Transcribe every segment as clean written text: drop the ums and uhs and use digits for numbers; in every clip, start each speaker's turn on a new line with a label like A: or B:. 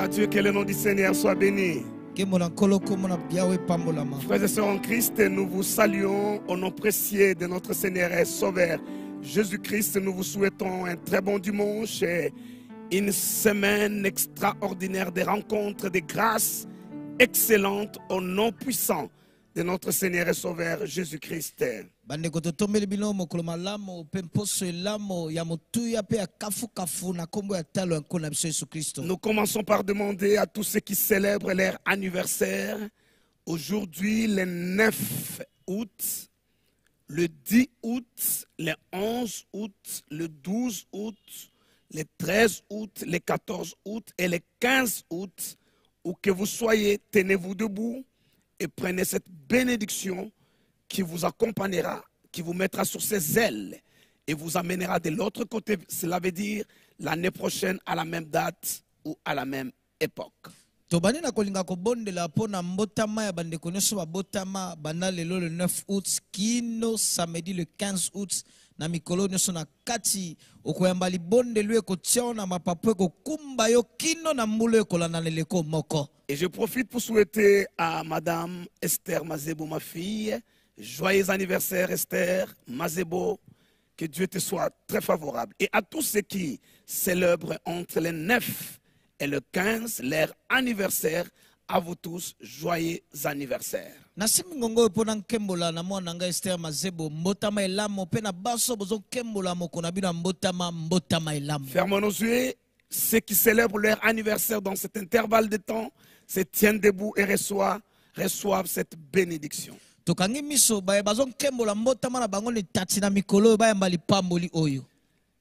A: à Dieu, que le nom du Seigneur soit béni. Frères et sœurs en Christ, nous vous saluons au nom précieux de notre Seigneur et Sauveur Jésus-Christ. Nous vous souhaitons un très bon dimanche et une semaine extraordinaire de rencontres, de grâces excellentes au nom puissant de notre Seigneur et Sauveur Jésus-Christ. Nous commençons par demander à tous ceux qui célèbrent leur anniversaire, aujourd'hui le 9 août, le 10 août, le 11 août, le 12 août, le 13 août, le 14 août et le 15 août, où que vous soyez, tenez-vous debout et prenez cette bénédiction qui vous accompagnera, qui vous mettra sur ses ailes et vous amènera de l'autre côté. Cela veut dire l'année prochaine à la même date ou à la même époque.
B: Tobani na kolinga kobondela pona mbotama ya bandeko nyonso babotama banda lelo le 9 août kino samedi le 15 août na mikolo nyonso na kati okoyamba libondelu ekotia na mapapu ekokumba yo kino na mbulu ekolanda leleko moko.
A: Et je profite pour souhaiter à Madame Esther Mazebo, ma fille, joyeux anniversaire Esther Mazebo, que Dieu te soit très favorable. Et à tous ceux qui célèbrent entre le 9 et le 15 leur anniversaire, à vous tous, joyeux anniversaire.
B: Nasimingongo pona nkembola na mwana nga Esther Mazebo mbotama elamo pe na baso bozo kembola moko na bina mbotama elamo.
A: Fermons nos yeux, ceux qui célèbrent leur anniversaire dans cet intervalle de temps se tiennent debout et reçoivent cette bénédiction.
B: Tokangi miso bae bazo kembola mbotama na bango ni tati na mikolo bae mbali pamboli oyo.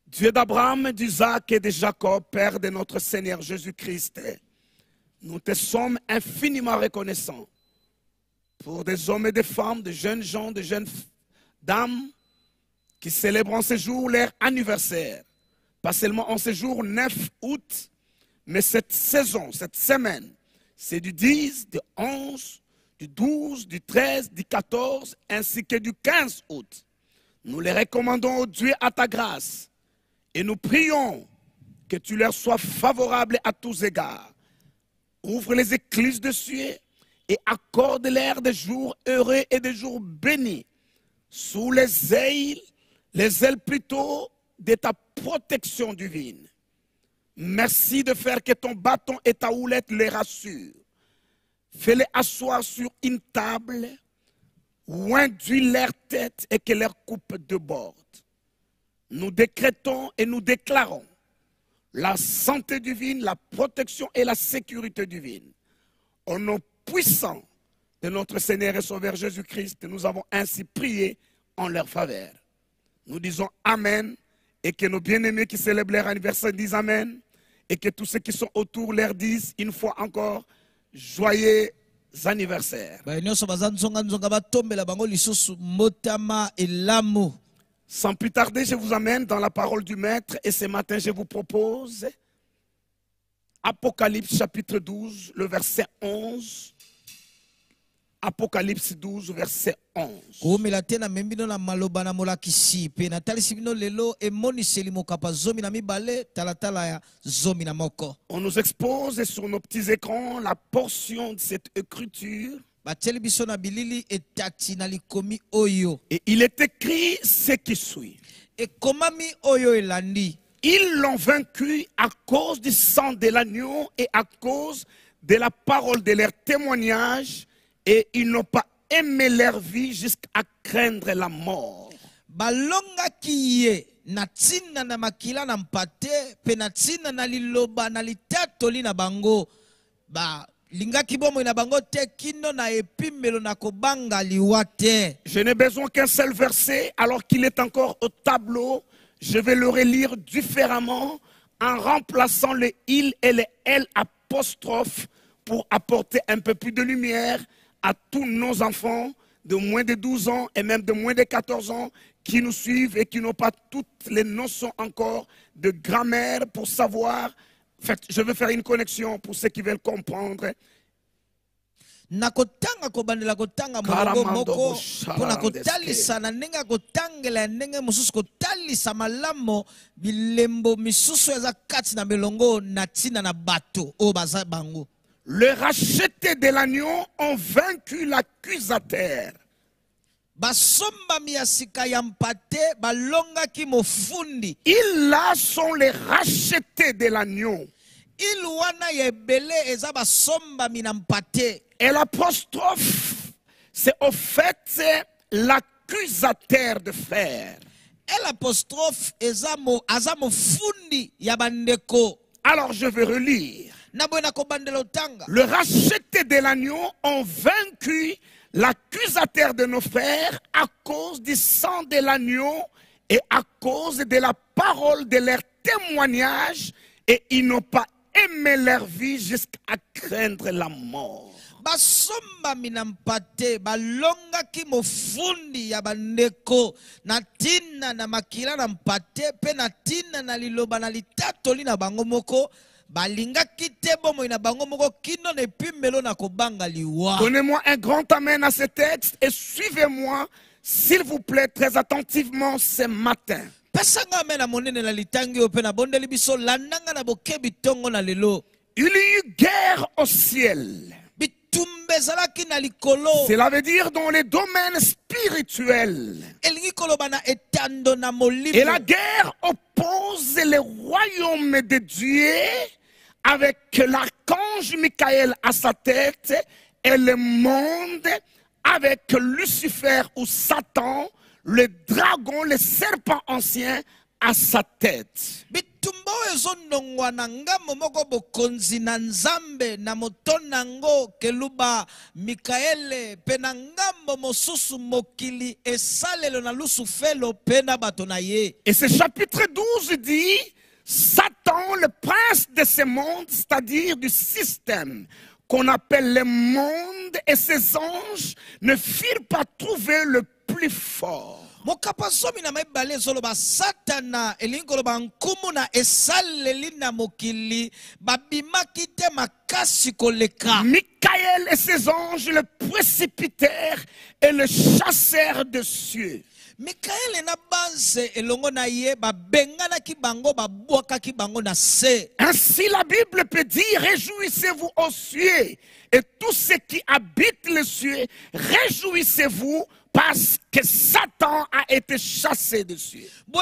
A: Dieu d'Abraham, d'Isaac et de Jacob, Père de notre Seigneur Jésus-Christ, nous te sommes infiniment reconnaissants pour des hommes et des femmes, de jeunes gens, de jeunes dames qui célèbrent en ce jour leur anniversaire. Pas seulement en ce jour 9 août, mais cette saison, cette semaine, c'est du 10, du 11, du 12, du 13, du 14, ainsi que du 15 août. Nous les recommandons, oh Dieu, à ta grâce. Et nous prions que tu leur sois favorable à tous égards. Ouvre les écluses de cieux et accorde-leur des jours heureux et des jours bénis. Sous les ailes plutôt de ta protection divine. Merci de faire que ton bâton et ta houlette les rassurent. Fais-les asseoir sur une table où induis leur tête et que leur coupe déborde. Nous décrétons et nous déclarons la santé divine, la protection et la sécurité divine. Au nom puissant de notre Seigneur et Sauveur Jésus-Christ, nous avons ainsi prié en leur faveur. Nous disons Amen et que nos bien-aimés qui célèbrent leur anniversaire disent Amen et que tous ceux qui sont autour leur disent une fois encore joyeux anniversaire. Sans plus tarder, je vous amène dans la parole du Maître et ce matin, je vous propose Apocalypse chapitre 12, le verset 11. Apocalypse 12, verset 11. On nous expose sur nos petits écrans la portion de cette écriture. Et il est écrit ce qui suit. Ils l'ont vaincu à cause du sang de l'agneau et à cause de la parole de leur témoignage, et ils n'ont pas aimé leur vie jusqu'à craindre la mort. Je n'ai besoin qu'un seul verset, alors qu'il est encore au tableau. Je vais le relire différemment en remplaçant les il et les elle apostrophes pour apporter un peu plus de lumière à tous nos enfants de moins de 12 ans et même de moins de 14 ans qui nous suivent et qui n'ont pas toutes les notions encore de grammaire pour savoir. En fait, je vais faire une connexion pour ceux qui veulent comprendre.
B: nakotanga kobandela kotanga molongo moko mpona kotalisa na ndenge ya kotangela ndenge mosusu kotalisa malamu bilembo misusu eza kati na milongo na ntina na bato oyo baza bango.
A: Les rachetés de l'agneau ont vaincu l'accusateur.
B: Basombami ya sika ya mpate balongaki mofundi.
A: Ils là sont les rachetés de l'agneau.
B: Il wana yebele eza basombami na mpate.
A: Et l'apostrophe, c'est au fait l'accusateur de fer.
B: Et l'apostrophe eza mofundi ya bandeko.
A: Alors je vais relire.
B: Le
A: racheté de l'agneau ont vaincu l'accusateur de nos frères à cause du sang de l'agneau et à cause de la parole de leur témoignage, et ils n'ont pas aimé leur vie jusqu'à craindre la mort.
B: Basomba minampate balonga ki mofundi ya bandeko na tina na makila na mpate pe na tina na liloba na litatoli na bango moko balinga kite bomo na bango moko kino ne pimelo na kobanga liwa.
A: Donnez-moi un grand amen à ce texte et suivez-moi s'il vous plaît très attentivement ce matin.
B: Pesanga amen na monene la litangi ope na bondeli biso landanga na bokebi tongo na lelo.
A: Il y eut guerre au ciel. Cela veut dire dans les domaines spirituels. Et la guerre oppose les royaumes de Dieu avec l'archange Michael à sa tête et le monde avec Lucifer ou Satan, le dragon, le serpent ancien à sa tête.
B: Bitumbo ezondongwa na ngambo moko bokonzi na nzambe na motonango keluba Mikaele pe na ngambo mosusu mokili esalelo na lusufelo pe na bato na ye.
A: Et ce chapitre 12 dit Satan, le prince de ce monde, c'est-à-dire du système qu'on appelle le monde, et ses anges ne firent pas trouver le plus fort.
B: Mokapasomi na mebale zoloba satana elingoloba nkumu na esaleli na mokili babimaki te makasi koleka.
A: Michael et ses anges le précipitèrent et le chassèrent des cieux.
B: Michael na banze elongo na ye babengana ki bango babwaka ki bango na se.
A: Ainsi la Bible peut dire réjouissez-vous aux cieux et tous ceux qui habitent les cieux, réjouissez-vous parce que Satan a été chassé dessus.
B: Et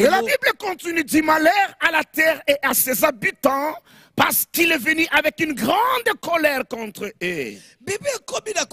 A: la Bible continue, dit malheur à la terre et à ses habitants, parce qu'il est venu avec une grande colère contre eux. Chaque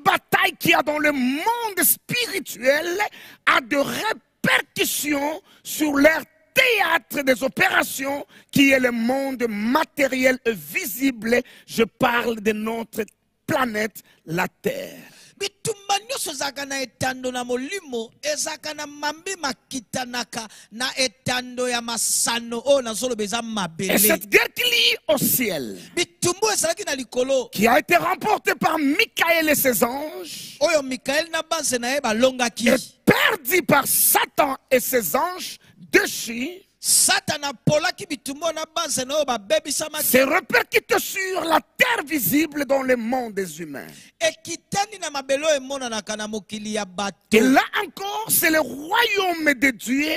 A: bataille qu'il y a dans le monde spirituel a de répercussions sur leur théâtre des opérations qui est le monde matériel et visible. Je parle de notre planète, la Terre.
B: Bitumba nyonso ezaka na etando na molimo ezaka na mambi makitanaka na etando ya masano o na zoloba eza mabele.
A: Et cette guerre qui lie au ciel,
B: bitumbu ezalaki na likolo,
A: qui a été remportée par Michael et ses anges,
B: oyo Michael na banse na ye balongaki,
A: et perdue par Satan et ses anges déchus,
B: Satana polaki bitumbo na banse na yo babebisama
A: se répercute sur la terre visible dans le monde des humains.
B: Ekitani na mabelo emonanaka na mokili ya bato.
A: Et là encore, c'est le royaume de Dieu,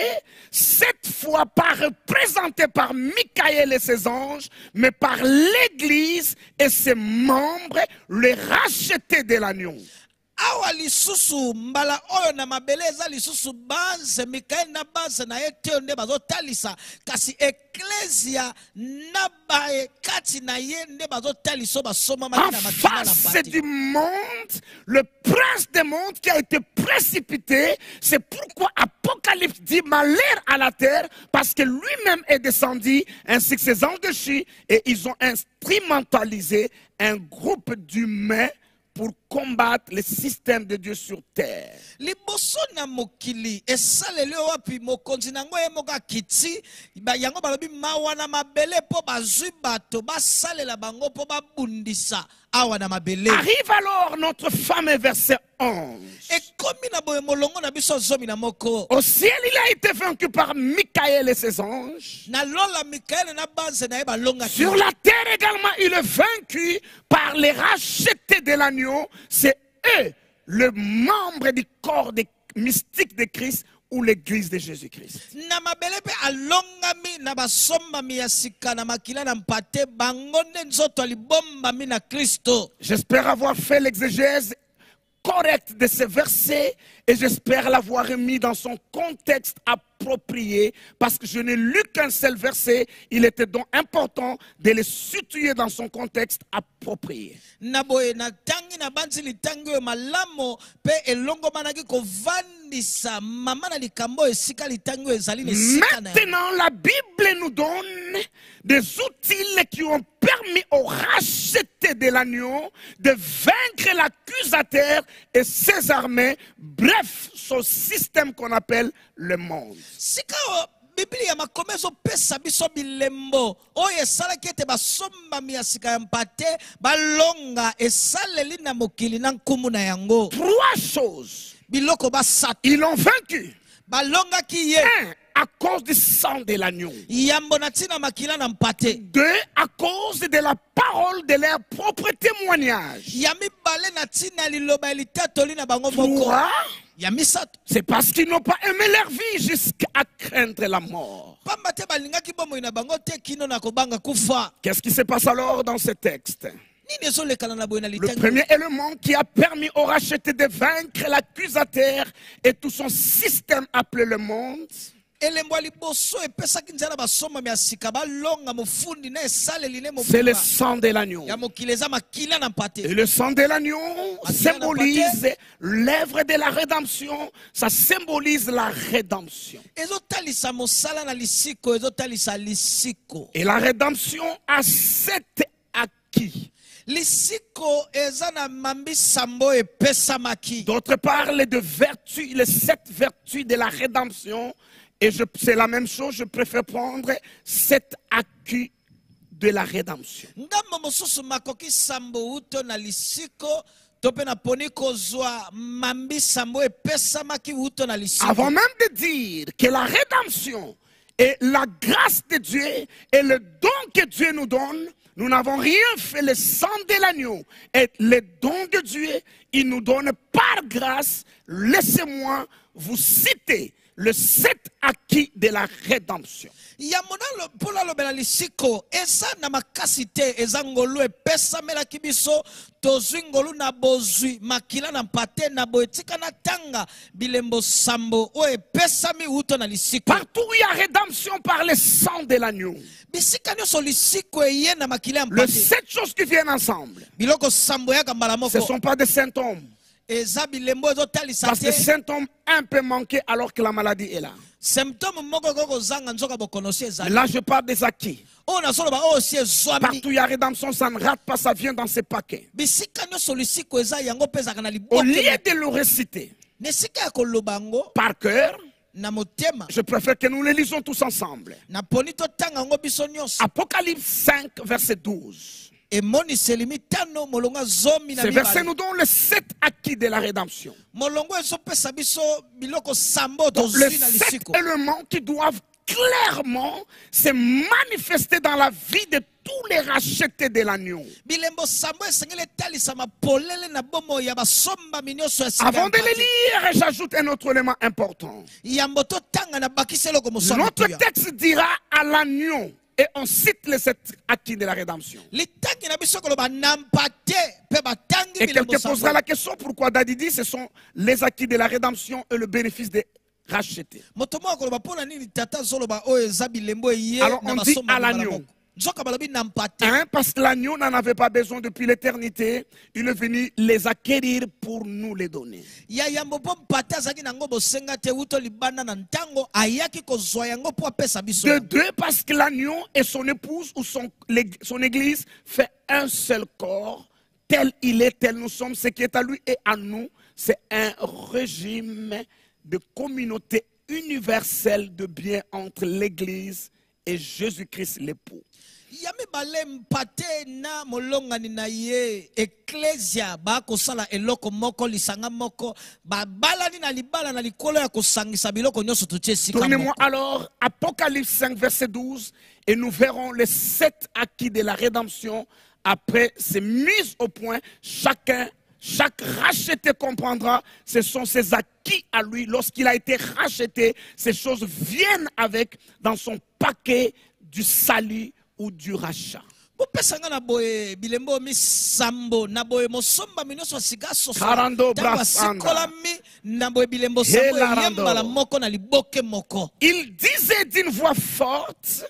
A: cette fois pas représenté par Michael et ses anges, mais par l'Église et ses membres, les rachetés de l'agneau.
B: Awa lisusu mbala oyo na mabeleza lisusu banze Mikael na banze na eteo nde bazotalisa kasi eklesia na bae kati na ye nde bazotaliso basoma
A: en face du monde, le prince du monde qui a été précipité. C'est pourquoi Apocalypse dit malheur à la terre, parce que lui-même est descendu ainsi que ses anges déchus, et ils ont instrumentalisé un groupe d'humains pour combattre les systèmes de Dieu sur terre.
B: Liboso na mokili esaleli wapi mokonzi nango emoka kiti ba yango balobi mawana mabele po bazwi bato basalela bango po babundisa awa na mabele.
A: Arrive alors notre fameux verset 11.
B: Ekomi na boye molongo na biso zomi na moko.
A: Au ciel, il a été vaincu par Michael et ses anges.
B: Na lola Mikael na banze na eba longa.
A: Sur la terre également, il est vaincu par les rachetés de l'agneau. C'est eux, le membre du corps mystique de Christ ou l'église de Jésus-Christ.
B: Na mabele pe alongami na basomba mi ya sika na makila na mpate bangonde nzoto alibomba mi na Kristo.
A: J'espère avoir fait l'exégèse correcte de ces versets et j'espère l'avoir mis dans son contexte approprié parce que je n'ai lu qu'un seul verset. Il était donc important de le situer dans son contexte approprié.
B: Naboye na tangi na banzi litangi yo malamo pe elongo manaki ko vandisa mama na likambo esika litangi yo ezali nesika na.
A: Maintenant, la Bible nous donne des outils qui ont permis aux rachetés de l'agneau de vaincre l'accusateur et ses armées, bref, ce système qu'on appelle le monde.
B: Sika Biblia makomezo pesa biso bilembo oyo esalaki ete basomba mi ya sika ya mpate balonga esaleli na mokili na nkumu na yango.
A: Trois choses.
B: Biloko basatu.
A: Ils l'ont vaincu.
B: Balongaki ye.
A: Un, à cause du sang de l'agneau.
B: Yambo na tina makila na mpate.
A: Deux, à cause de la parole de leur propre témoignage.
B: Yami bale na tina liloba elitatoli na bango moko.
A: Trois,
B: Yamisato.
A: c'est parce qu'ils n'ont pas aimé leur vie jusqu'à craindre la mort.
B: Pambate balingaki bomo ina bango te kino na kobanga kufa.
A: Qu'est-ce qui se passe alors dans ce texte?
B: Le
A: premier élément qui a permis aux rachetés de vaincre l'accusateur et tout son système appelé le monde, c'est le sang de l'agneau. Et le sang de l'agneau symbolise l'œuvre de la rédemption, ça symbolise la rédemption. Et la rédemption a 7 acquis. D'autre part, les 7 vertus de la rédemption. Et c'est la même chose, je préfère prendre 7 acquis de la rédemption. Avant même de dire que la rédemption est la grâce de Dieu et le don que Dieu nous donne, nous n'avons rien fait, le sang de l'agneau et le don de Dieu, il nous donne par grâce. Laissez-moi vous citer le 7 acquis de la rédemption. Partout où il y a rédemption par le sang de l'agneau. Les 7 choses qui viennent ensemble, ce ne sont pas des symptômes. Parce que le symptôme un peu manqué alors que la maladie est là. Mais là, je parle des acquis. Partout où il y a rédemption, ça ne rate pas, ça vient dans ces paquets. Au lieu de le réciter par cœur, je préfère que nous les lisons tous ensemble. Apocalypse 5, verset 12. Ce verset nous donne les 7 acquis de la rédemption. Donc, les 7 éléments qui doivent clairement se manifester dans la vie de tous les rachetés de l'agneau. Avant de les lire, j'ajoute un autre élément important. Notre texte dira à l'agneau. Et on cite les 7 acquis de la rédemption. Et quelqu'un posera la question pourquoi Dadi dit ce sont les acquis de la rédemption et le bénéfice des rachetés. Alors on dit à l'agneau. Parce que l'agneau n'en avait pas besoin depuis l'éternité, il est venu les acquérir pour nous les donner. De deux, parce que l'agneau et son épouse ou son église fait un seul corps tel il est, tel nous sommes, ce qui est à lui et à nous, c'est un régime de communauté universelle de bien entre l'Église et Jésus-Christ l'époux.
B: Yami balem pate na molongani na ye ecclesia ba kosala eloko moko lisanga moko ba balani na libala na likolo ya kosangisa biloko nyonso tutie sika moko.
A: Tournez-moi alors Apocalypse 5 verset 12 et nous verrons les 7 acquis de la rédemption. Après ces mises au point, chaque racheté comprendra, ce sont ses acquis à lui. Lorsqu'il a été racheté, ces choses viennent avec dans son paquet du salut ou du rachat. Il disait d'une voix forte,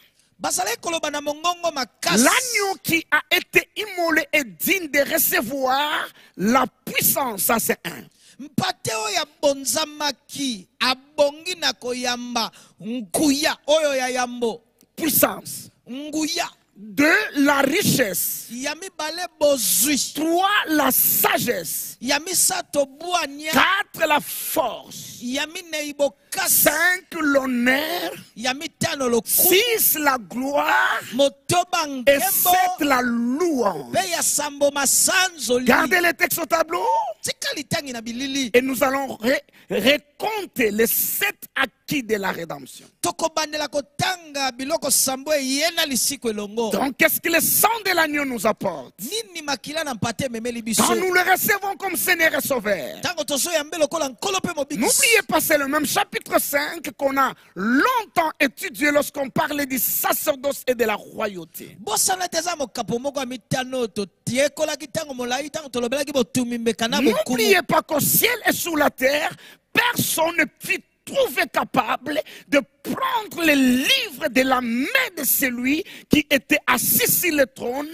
A: l'agneau qui a été immolé est digne de recevoir la puissance. Ça c'est un.
B: Mpateo ya bonzamaki abongi na koyamba nkuya oyo ya yambo
A: Puissance.
B: nguya
A: De la richesse.
B: yami bale bozui
A: 3 la sagesse.
B: yami sato buanya
A: 4 la force.
B: yami neibo kasi
A: 5 l'honneur.
B: yami tano loku
A: 6 la gloire.
B: motoba
A: Et
B: ngembo
A: 7 la louange.
B: pe ya sambo masanzo li
A: Gardez les textes au tableau.
B: tika litangi na bilili
A: Et nous allons raconter les 7 acquis de la rédemption.
B: toko bandela kotanga biloko sambo yena lisiko elongo
A: Donc, qu'est-ce que le sang de l'agneau nous apporte?
B: nini makila na mpate memeli biso
A: Quand nous le recevons comme Seigneur et Sauveur.
B: tango toso yambe lokola nkolo pe mobikisi
A: N'oubliez pas, c'est le même chapitre 5 qu'on a longtemps étudié lorsqu'on parlait du sacerdoce et de la royauté.
B: bosana teza mokapo moko ya mitano totiekolaki ntango molai ntango tolobelaki botumi mbeka na bokumu
A: N'oubliez pas qu'au ciel et sous la terre, personne ne fut trouvé capable de prendre les livres de la main de celui qui était assis sur le trône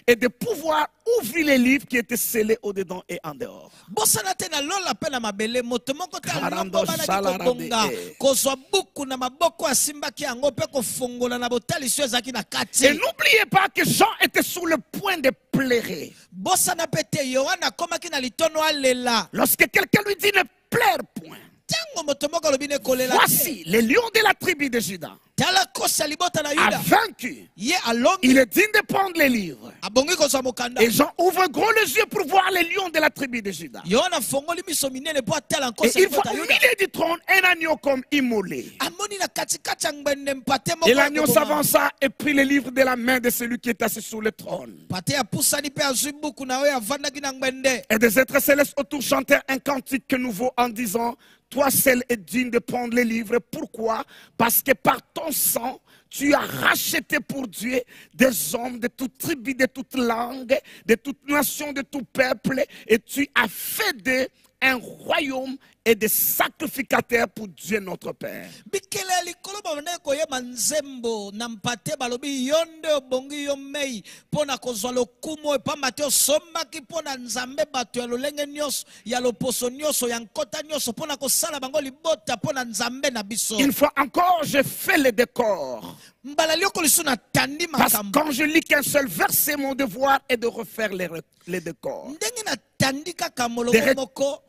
A: et de pouvoir ouvrir les livres qui étaient scellés au-dedans et en dehors.
B: bosana te na lola mpe na mabele moto moko te
A: Karando
B: alongo banaki
A: shalarade,
B: kobonga
A: eh.
B: kozwa buku na maboko asimbaki yango mpe kofongola na botaliso ezalaki na
A: Et
B: kati
A: n'oubliez pas que Jean était sur le point de pleurer.
B: bosana mpe te yohana akomaki na litono alela
A: Lorsque quelqu'un lui dit ne pleure point.
B: ntango moto moko alobi ne kolela te
A: Voici le lion de la tribu de Juda
B: tala kosi ya libota na
A: a
B: yuda
A: vaincu.
B: ye alongi
A: Il est digne de prendre les livres.
B: abongi kozwa mokanda
A: Et Jean ouvre gros les yeux pour voir les lions de la tribu de Juda.
B: yohana afongoli miso minene mpo atala
A: Et
B: nkosi ya
A: il voit
B: libota
A: au
B: ya yuda
A: milieu du trône un agneau comme immolé.
B: amoni na katikati ya ngbende mpate
A: Et
B: moko ya
A: l'agneau
B: koboma.
A: s'avança et prit les livres de la main de celui qui est assis sur le trône.
B: pate apusani mpe azwi buku na oyo avandaki na ngbende
A: Et des êtres célestes autour chantèrent un cantique nouveau en disant, toi seul es digne de prendre les livres. Pourquoi? Parce que par ton sang, tu as racheté pour Dieu des hommes de toute tribu, de toute langue, de toute nation, de tout peuple. Et tu as fait d'eux un royaume et des sacrificateurs pour Dieu notre Père.
B: bikele ya likolo babandaki koyeba nzembo na mpate balobi yo nde obongi yo mei mpo na kozwa lokumu oyo pamba te osombaki mpo na nzambe bato ya lolenge nyonso ya loposo nyonso ya nkota nyonso mpo na kosala bango libota mpo na nzambe na biso
A: Une fois encore, je fais le décor.
B: mbala lioko lisu natandi
A: Parce que
B: makambo
A: quand je lis qu'un seul verset, mon devoir est de refaire les décors.
B: ndenge natandi kaka
A: De,
B: molongo moko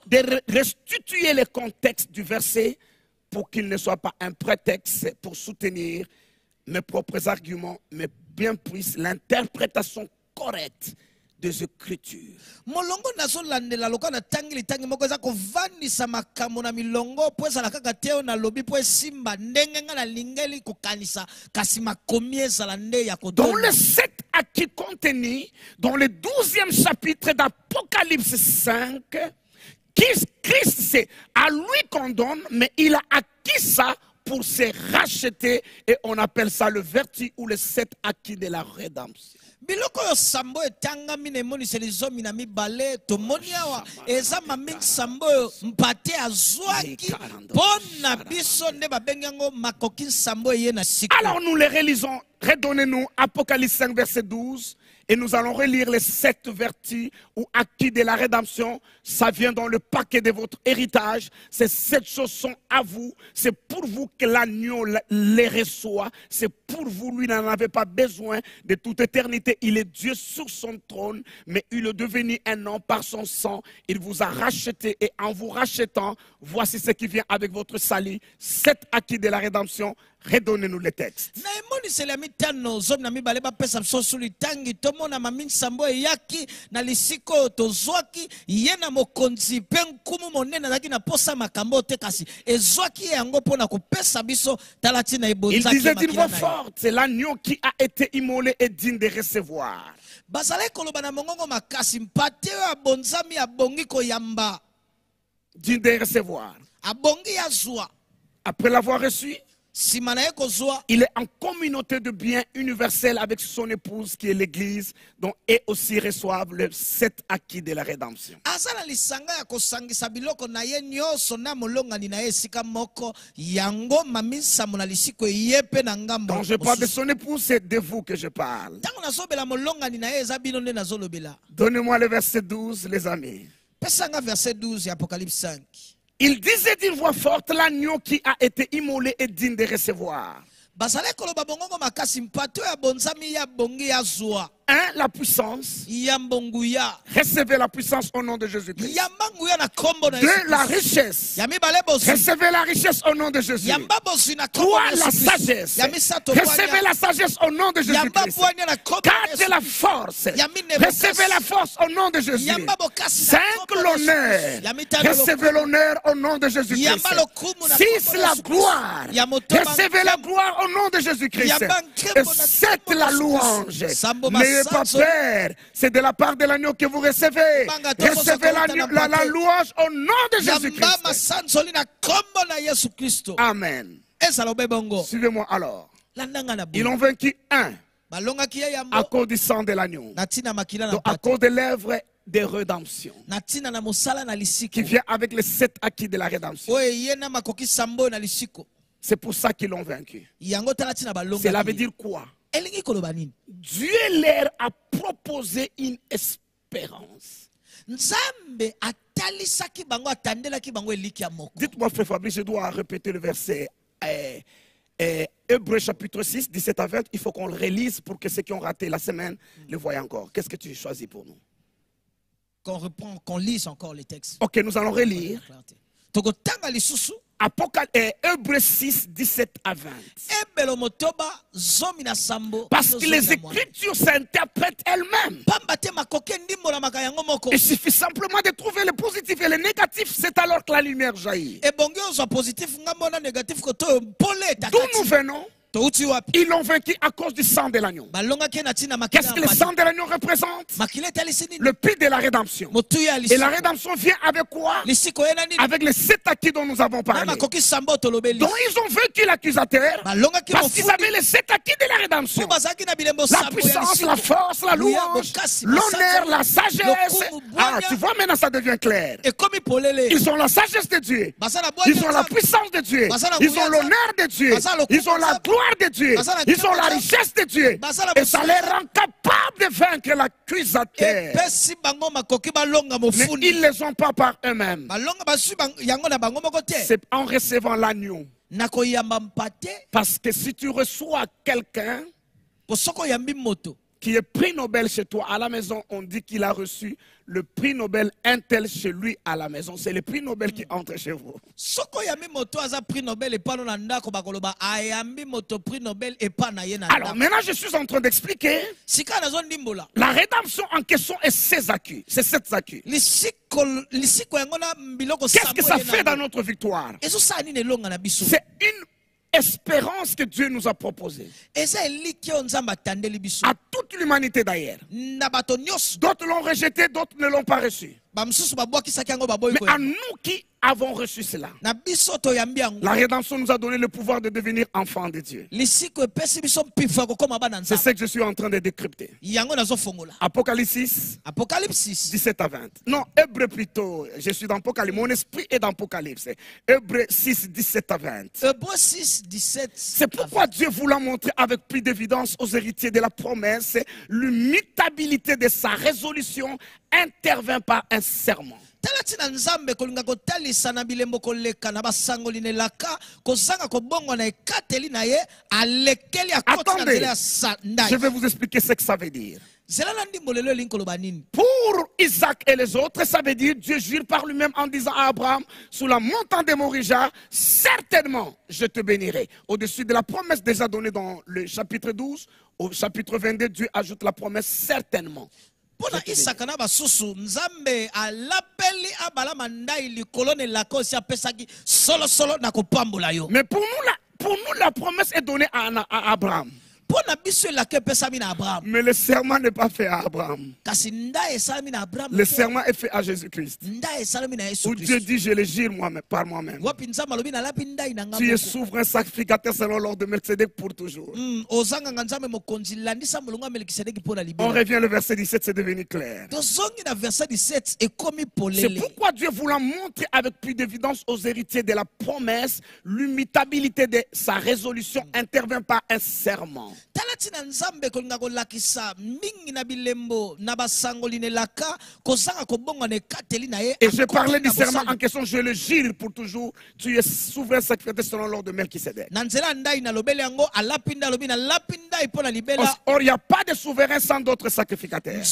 A: restituer le contexte du verset pour qu'il ne soit pas un prétexte pour soutenir mes propres arguments, mais bien plus l'interprétation correcte des Écritures.
B: molongo nazolandela lokola natangi litangi moko eza kovandisa makambo na milongo mpo ezala kaka te oyo nalobi mpo esimba ndenge nga nalingeli kokanisa kasi makomi ezala nde ya
A: Dans les
B: kodonga
A: 7 acquis contenus dans le 12e chapitre d'Apocalypse 5, Christ, c'est à lui qu'on donne, mais il a acquis ça pour se racheter, et on appelle ça le vertu ou les 7 acquis de la rédemption.
B: biloko oyo sambo etangami na emoniseli zomi na mibale tomoni awa eza mamingi sambo oyo mpate azwaki mpo na biso nde babengi yango makoki nsambo eye na sika
A: Alors nous les relisons, redonnez-nous Apocalypse 5 verset 12 Et nous allons relire les 7 vertus ou acquis de la rédemption. Ça vient dans le paquet de votre héritage. Ces 7 choses sont à vous. C'est pour vous que l'agneau les reçoit. C'est pour vous. Lui n'en avait pas besoin. De toute éternité, il est Dieu sur son trône. Mais il est devenu un homme par son sang. Il vous a racheté. Et en vous rachetant, voici ce qui vient avec votre salut. 7 acquis de la rédemption. Redonnez-nous les textes. Il disait d'une voix forte, c'est l'agneau qui a été immolé et digne de recevoir. Digne de recevoir. Après l'avoir reçu, il est en communauté de biens universels avec son épouse qui est l'Église, dont eux aussi reçoivent les 7 acquis de la rédemption. Quand je parle de son épouse, c'est de vous que je parle. Donnez-moi le verset 12, les amis.
B: Verset 12, Apocalypse 5.
A: Il disait d'une voix forte, l'agneau qui a été immolé est digne de recevoir. 1. La puissance. Recevez la puissance au nom de Jésus-Christ. 2. La richesse. Recevez la richesse au nom de Jésus. 3. La sagesse. Recevez la sagesse au nom de Jésus-Christ. 4. La force. Recevez la force au nom de Jésus. 5. L'honneur. Recevez l'honneur au nom de Jésus-Christ. 6. La gloire. Recevez la gloire au nom de Jésus-Christ. Et 7. La louange. N'ayez pas peur, c'est de la part de l'agneau que vous recevez. Recevez la louange au nom de Jésus-Christ. Amen. Suivez-moi alors. Ils ont vaincu 1 à cause du sang de l'agneau, à cause des lèvres de rédemption qui vient avec les 7 acquis de la rédemption. C'est pour ça qu'ils l'ont vaincu. Cela veut dire quoi? Dieu leur a proposé une espérance. Dites-moi, frère Fabrice, je dois répéter le verset. Hébreux chapitre 6, 17 à 20. Il faut qu'on le relise pour que ceux qui ont raté la semaine le voient encore. Qu'est-ce que tu choisis pour nous?
B: Qu'on lise encore les textes.
A: Ok, nous allons relire. Hébreux 6, 17 à 20. Parce que les Écritures s'interprètent elles-mêmes. Il suffit simplement de trouver le positif et le négatif, c'est alors que la lumière jaillit. D'où nous venons? Ils l'ont vaincu à cause du sang de l'agneau. Qu'est-ce que le sang de l'agneau représente? Le prix de la rédemption. Et la rédemption vient avec quoi? Avec les 7 acquis dont nous avons parlé. Donc ils ont vaincu l'accusateur parce qu'ils avaient les 7 acquis de la rédemption. La puissance, la force, la louange, l'honneur, la sagesse. Ah, tu vois, maintenant ça devient clair. Ils ont la sagesse de Dieu. Ils ont la puissance de Dieu. Ils ont l'honneur de Dieu. Ils ont la gloire de Dieu. Ils ont la richesse de Dieu. Et ça les rend capables de vaincre l'accusateur. Mais ils ne les ont pas par eux-mêmes. C'est en recevant l'agneau. Parce que si tu reçois quelqu'un qui est prix Nobel chez toi à la maison, on dit qu'il a reçu le prix Nobel intel chez lui à la maison. C'est le prix Nobel qui entre chez vous. Alors maintenant je suis en train d'expliquer la rédemption en question est 16 acquis. C'est 7 acquis. Qu'est-ce que ça fait dans notre victoire? C'est une espérance que Dieu nous a proposée à toute l'humanité d'ailleurs. D'autres l'ont rejeté, d'autres ne l'ont pas reçu. Mais à nous qui avons reçu cela, la rédemption nous a donné le pouvoir de devenir enfants de Dieu. C'est ce que je suis en train de décrypter. Apocalypse 6, 17 à 20. Non, Hébreu plutôt. Je suis dans Apocalypse. Mon esprit est dans Apocalypse. Hébreu 6, 17 à 20. C'est pourquoi Dieu voulant montrer avec plus d'évidence aux héritiers de la promesse l'immutabilité de sa résolution intervint par un serment. Attendez, je vais vous expliquer ce que ça veut dire. Pour Isaac et les autres, ça veut dire Dieu jure par lui-même en disant à Abraham, sous la montagne de Morija, certainement je te bénirai. Au-dessus de la promesse déjà donnée dans le chapitre 12, au chapitre 22, Dieu ajoute la promesse certainement. Mais pour nous, la promesse est donnée à Abraham. Mais le serment n'est pas fait à Abraham. Le serment est fait à Jésus-Christ. Où Dieu dit, je le jure par moi-même. Tu es souverain sacrificateur selon l'ordre de Melchizedek pour toujours. On revient au verset 17, c'est devenu clair. C'est pourquoi Dieu voulant montrer avec plus d'évidence aux héritiers de la promesse l'immutabilité de sa résolution intervient par un serment. Et je parlais du serment en question, je le jure pour toujours, tu es souverain sacrificateur selon l'ordre de Melchizedek. Or, il n'y a pas de souverain sans d'autres sacrificateurs.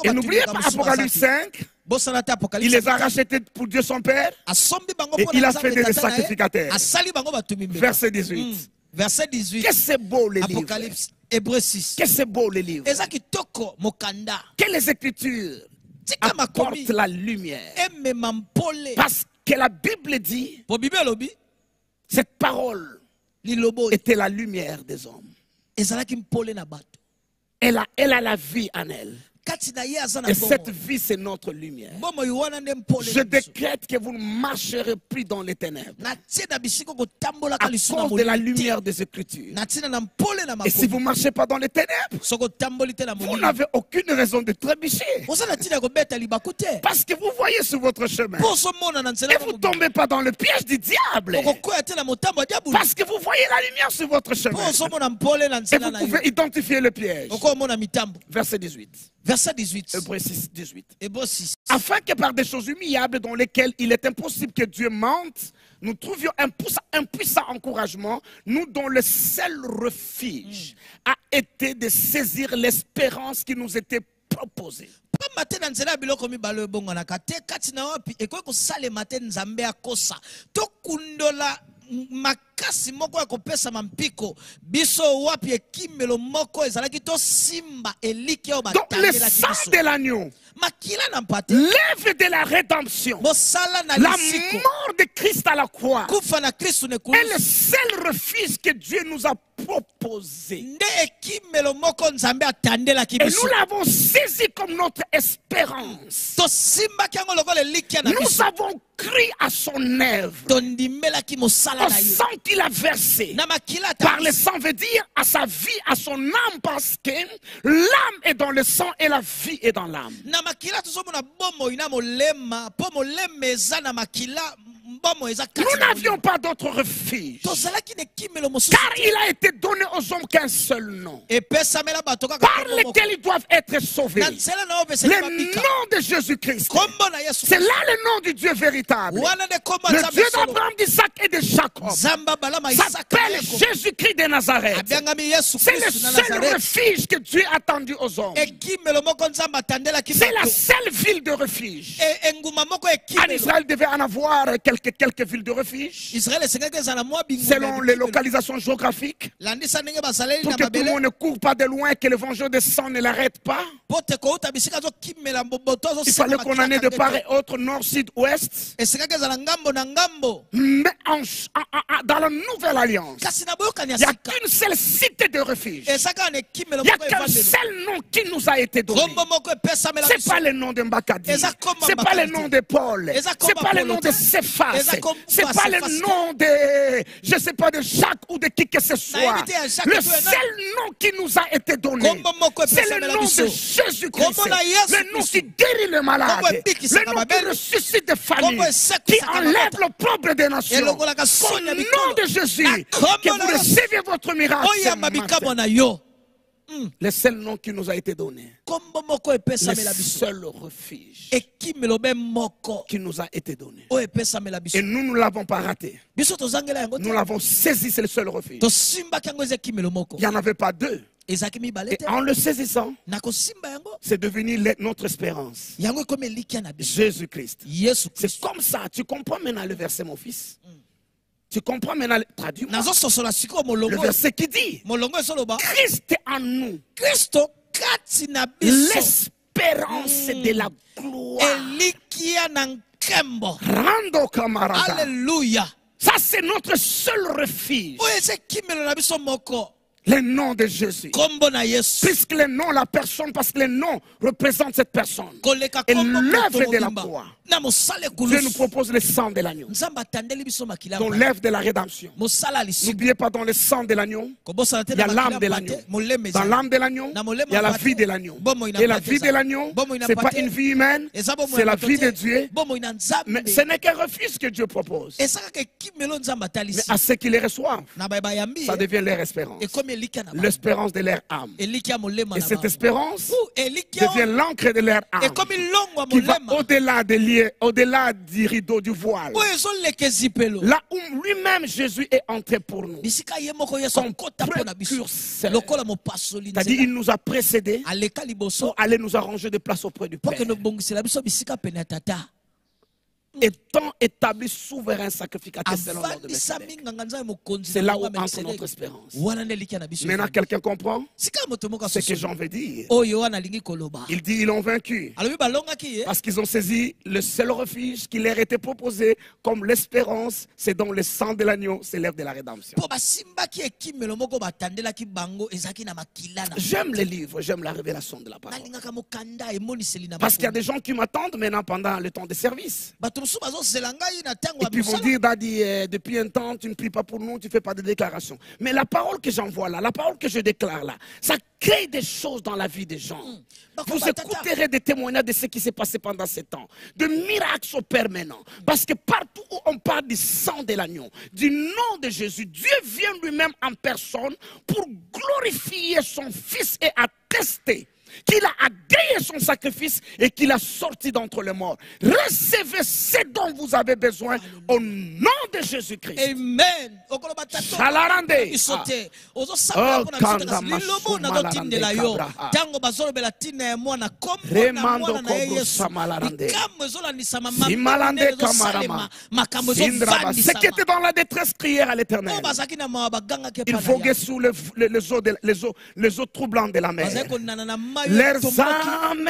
A: Et n'oubliez pas Apocalypse 5. Il les a rachetés pour Dieu son Père. Et il a fait des sacrificateurs. Verset 18.
B: Verset 18.
A: Qu'est-ce que c'est beau les livres.
B: Apocalypse, Hébreu 6.
A: Qu'est-ce que c'est beau les livres. Que les Écritures apportent la lumière. Parce que la Bible dit, cette parole était la lumière des hommes. Elle a la vie en elle. Et cette vie, c'est notre lumière. Je décrète que vous ne marcherez plus dans les ténèbres à cause de la lumière des Écritures. Et si vous ne marchez pas dans les ténèbres, vous n'avez aucune raison de trébucher. Parce que vous voyez sur votre chemin. Et vous ne tombez pas dans le piège du diable. Parce que vous voyez la lumière sur votre chemin. Et vous pouvez identifier le piège. Verset 18.
B: Verset 18.
A: Hébreu 6, 18.
B: Hébreu 6.
A: Afin que par des choses humiliables dans lesquelles il est impossible que Dieu mente, nous trouvions un puissant encouragement, nous dont le seul refuge a été de saisir l'espérance qui nous était proposée.
B: Makasi moko ya kopesa mampiko biso wapi ekimelo moko ezalaki to simba eliki o
A: donc le sang de l'agneau, l'œuvre de la rédemption, la mort de Christ à la croix est le seul refuge que Dieu nous a proposé. Et nous l'avons saisi comme notre espérance. Nous avons cru à son œuvre, au sang qu'il a versé. Par le sang veut dire à sa vie, à son âme, parce que l'âme est dans le sang et la vie est dans l'âme. Nous n'avions pas d'autre refuge, car il a été donné aux hommes qu'un seul nom, par lequel ils doivent être sauvés. Le nom de Jésus-Christ. C'est là le nom du Dieu véritable. Le Dieu d'Abraham, d'Isaac et de Jacob s'appelle Jésus-Christ de Nazareth. C'est le seul refuge que Dieu a tendu aux hommes. C'est la seule ville de refuge. En Israël devait en avoir quelques quelques villes de refuge,
B: Israël esengaki ezala mwa bingumba
A: selon les localisations géographiques,
B: landisa ndenge bazaleli
A: pour
B: na
A: que tout le
B: mabele
A: monde ne court pas de loin, que l'évangile de sang ne l'arrête pas.
B: po te kouta bisika azokimela boto
A: Il fallait qu'on en ait de part et autre, nord, sud, ouest.
B: esengaki ezala ngambo na ngambo
A: Mais dans la nouvelle alliance,
B: kasi na boyokani
A: il
B: ya
A: n'y a
B: sika
A: qu'une seule cité de refuge.
B: ezaka na ekimelo
A: Il n'y a
B: moko
A: qu'un
B: evandelo
A: seul nom qui nous a été donné.
B: kombo moko epesamela
A: Ce n'est
B: biso
A: pas le nom de Mbakadi.
B: Eza komba
A: Ce n'est pas le
B: Mbakadi.
A: nom de Paul.
B: Eza
A: Ce n'est
B: komba
A: pas le
B: Paulo
A: nom
B: te.
A: de Cephas.
B: Eza komba
A: Ce n'est pas le
B: Cephas.
A: nom de, je ne sais pas, de Jacques ou de qui que ce soit.
B: évité à Jacques
A: Le
B: et tout, et non.
A: seul nom qui nous a été donné,
B: Kombo moko
A: c'est le
B: epesamela
A: nom
B: biso.
A: de Jésus-Christ.
B: Kombo na Yesu
A: Le nom
B: Kristo.
A: qui guérit le malade.
B: Kombo ebikisaka
A: Le nom qui
B: babeli.
A: ressuscite des familles.
B: Kombo esekwisaka
A: Qui
B: babata.
A: enlève l'opprobre des nations.
B: Elongolaka
A: Au
B: soni ya
A: nom
B: bikolo.
A: de Jésus,
B: Na kombo
A: que
B: na
A: vous
B: Yesu.
A: recevez votre miracle. ce
B: oyamba
A: matin.
B: bikamwa na yo
A: Le seul nom qui nous a été donné.
B: kombo moko
A: Le
B: epesamela biso
A: seul refuge
B: ekimelo be moko
A: qui nous a été donné.
B: oyo epesamela biso
A: Et nous ne l'avons pas raté.
B: biso tozangela yango
A: Nous
B: te
A: l'avons saisi, c'est le seul refuge.
B: tosimbaki yango eza ekimelo moko
A: Il n'y en avait pas deux.
B: ezalaki mibale
A: Et
B: te
A: en le saisissant,
B: na kosimba yango
A: c'est devenu notre espérance.
B: yango ekomi elikia na biso
A: Jésus-Christ.
B: yesu
A: C'est
B: kristo
A: comme ça. Tu comprends maintenant le verset, mon fils? Tu comprends maintenant? Traduis-moi.
B: nazososola sikoyo
A: Le
B: molongo
A: verset qui dit
B: molongo ezoloba
A: Christ en nous,
B: kristo kati na biso
A: l'espérance de la gloire.
B: elikia na nkembo
A: Rando camarada.
B: alleluya
A: Ça, c'est notre seul refuge.
B: oyo eza ekimelo na biso moko
A: Le nom de Jésus.
B: kombo na yesu
A: Puisque le nom, la personne, parce que le nom représente cette personne.
B: koleka
A: Et
B: kombo
A: l'œuvre
B: moto
A: de la
B: mobimba
A: croix.
B: na mosala
A: Dieu nous
B: ekulusu
A: propose le sang de l'agneau.
B: nzambe atandeli biso makila
A: Donc l'œuvre de la rédemption.
B: mosala ya lisimba
A: N'oubliez pas, dans le sang de l'agneau,
B: kobosana te
A: il y a
B: na
A: l'âme de
B: makila
A: l'agneau.
B: te moleme
A: Dans
B: ezali.
A: l'âme de l'agneau,
B: Na molema
A: il y a la
B: pate.
A: vie de l'agneau.
B: Bomoi na
A: Et la
B: pate
A: vie de
B: ezali.
A: l'agneau,
B: Bomoi na
A: ce n'est pas
B: pate.
A: une vie humaine,
B: Eza bomoi
A: c'est
B: na
A: la
B: moto
A: vie
B: te.
A: de Dieu.
B: bomoi na
A: Mais
B: nzambe
A: ce n'est qu'un refuge que Dieu propose.
B: ezalaka ekimelo nzambe
A: Mais
B: atalisi
A: à ceux qui les reçoivent,
B: na baye bayambi
A: ça devient leur espérance.
B: ekomi elikia na bango
A: L'espérance de leur âme.
B: elikia ya molema
A: Et
B: na
A: cette
B: bango
A: espérance
B: elikia
A: devient l'encre de leur âme.
B: ekomi longo ya
A: Qui va
B: molema
A: au-delà des liens, au-delà du rideau, du voile.
B: oyo ezoleka ezipelo
A: Là où lui-même Jésus est entré pour nous.
B: bisika ye moko yesu
A: Comme
B: akota mpo na biso
A: précurseur.
B: lokola mopasoli
A: C'est-à-dire,
B: nzela
A: il nous a précédés
B: aleka liboso
A: pour aller nous arranger de place auprès du
B: mpo
A: Père.
B: kende obongisela biso bisika pene ya tata
A: Étant établi souverain sacrificateur selon l'ordre de
B: avandisa
A: Melchizedek.
B: minganga nzambe mokonzi
A: C'est
B: na
A: là
B: bango
A: où
B: ya
A: entre
B: Melkisedeki.
A: notre espérance.
B: wana nde elikia na biso
A: Maintenant, quelqu'un comprend
B: sika moto moko
A: ce que
B: asoso
A: Jean veut dire.
B: oyo wana alingi koloba
A: Il dit ils l'ont vaincu.
B: alobi balongaki ye
A: Parce qu'ils ont saisi le seul refuge qui leur était proposé comme l'espérance, c'est dans le sang de l'agneau, c'est l'œuvre de la rédemption.
B: mpo basimbaki ekimelo moko batandelaki bango ezalaki na makila na
A: J'aime les livres, j'aime la révélation de la parole.
B: nalingaka mokanda emoniseli na
A: Parce qu'il y a
B: bato
A: des gens qui m'attendent maintenant pendant le temps de service.
B: bato mosusu bazozela ngai na ntango
A: Et
B: ya
A: puis ils vont
B: mosala
A: dire, Daddy, depuis un temps, tu ne pries pas pour nous, tu ne fais pas de déclaration. Mais la parole que j'envoie là, la parole que je déclare là, ça crée des choses dans la vie des gens. Vous écouterez des témoignages de ce qui s'est passé pendant ces temps. De miracles permanents. Parce que partout où on parle du sang de l'agneau, du nom de Jésus, Dieu vient lui-même en personne pour glorifier son Fils et attester qu'il a agréé son sacrifice et qu'il a sorti d'entre les morts. Recevez ce dont vous avez besoin au nom de Jésus-Christ.
B: amen okoloba
A: Shalarande.
B: biso te ozosambela mpo na biso te kasi lilobo nazotindela yo ntango bazolobela ntina ya mwana kombo na mwana na ye yesu likambo ezolanisama
A: Simalande
B: mameezosalema
A: kamarama.
B: makambo
A: Sindraba. Ceux qui étaient dans la détresse crièrent à l'Éternel.
B: oyo bazalaki na mawa bagangaki
A: Ils voguaient sous les eaux troublantes de la mer.
B: bazali konana na mai
A: Leurs
B: tomboki
A: âmes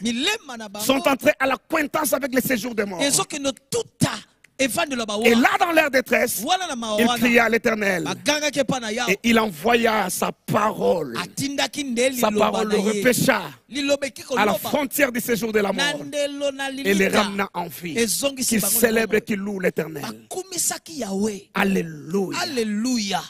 B: milema na bango
A: sont entrés à l'acquaintance avec le séjour des morts.
B: ezokende tuta evandelo
A: Et
B: bawa
A: là, dans leur détresse,
B: wana na mawa
A: ils
B: wana
A: criaient à l'Éternel.
B: bagangaki epa na yawe
A: Et il envoya sa parole.
B: atindaki nde
A: Sa
B: liloba
A: parole
B: na
A: le
B: ye
A: repêcha
B: liloba eki
A: à la
B: koloba
A: frontière du séjour de la
B: na
A: mort.
B: ndelo na
A: Et les
B: lilita
A: ramena en vie.
B: ezongisi
A: Qui
B: bango na
A: célèbre et
B: bomoi.
A: qui loue l'Éternel.
B: bakumisaki yawe
A: Alléluia.
B: alleluya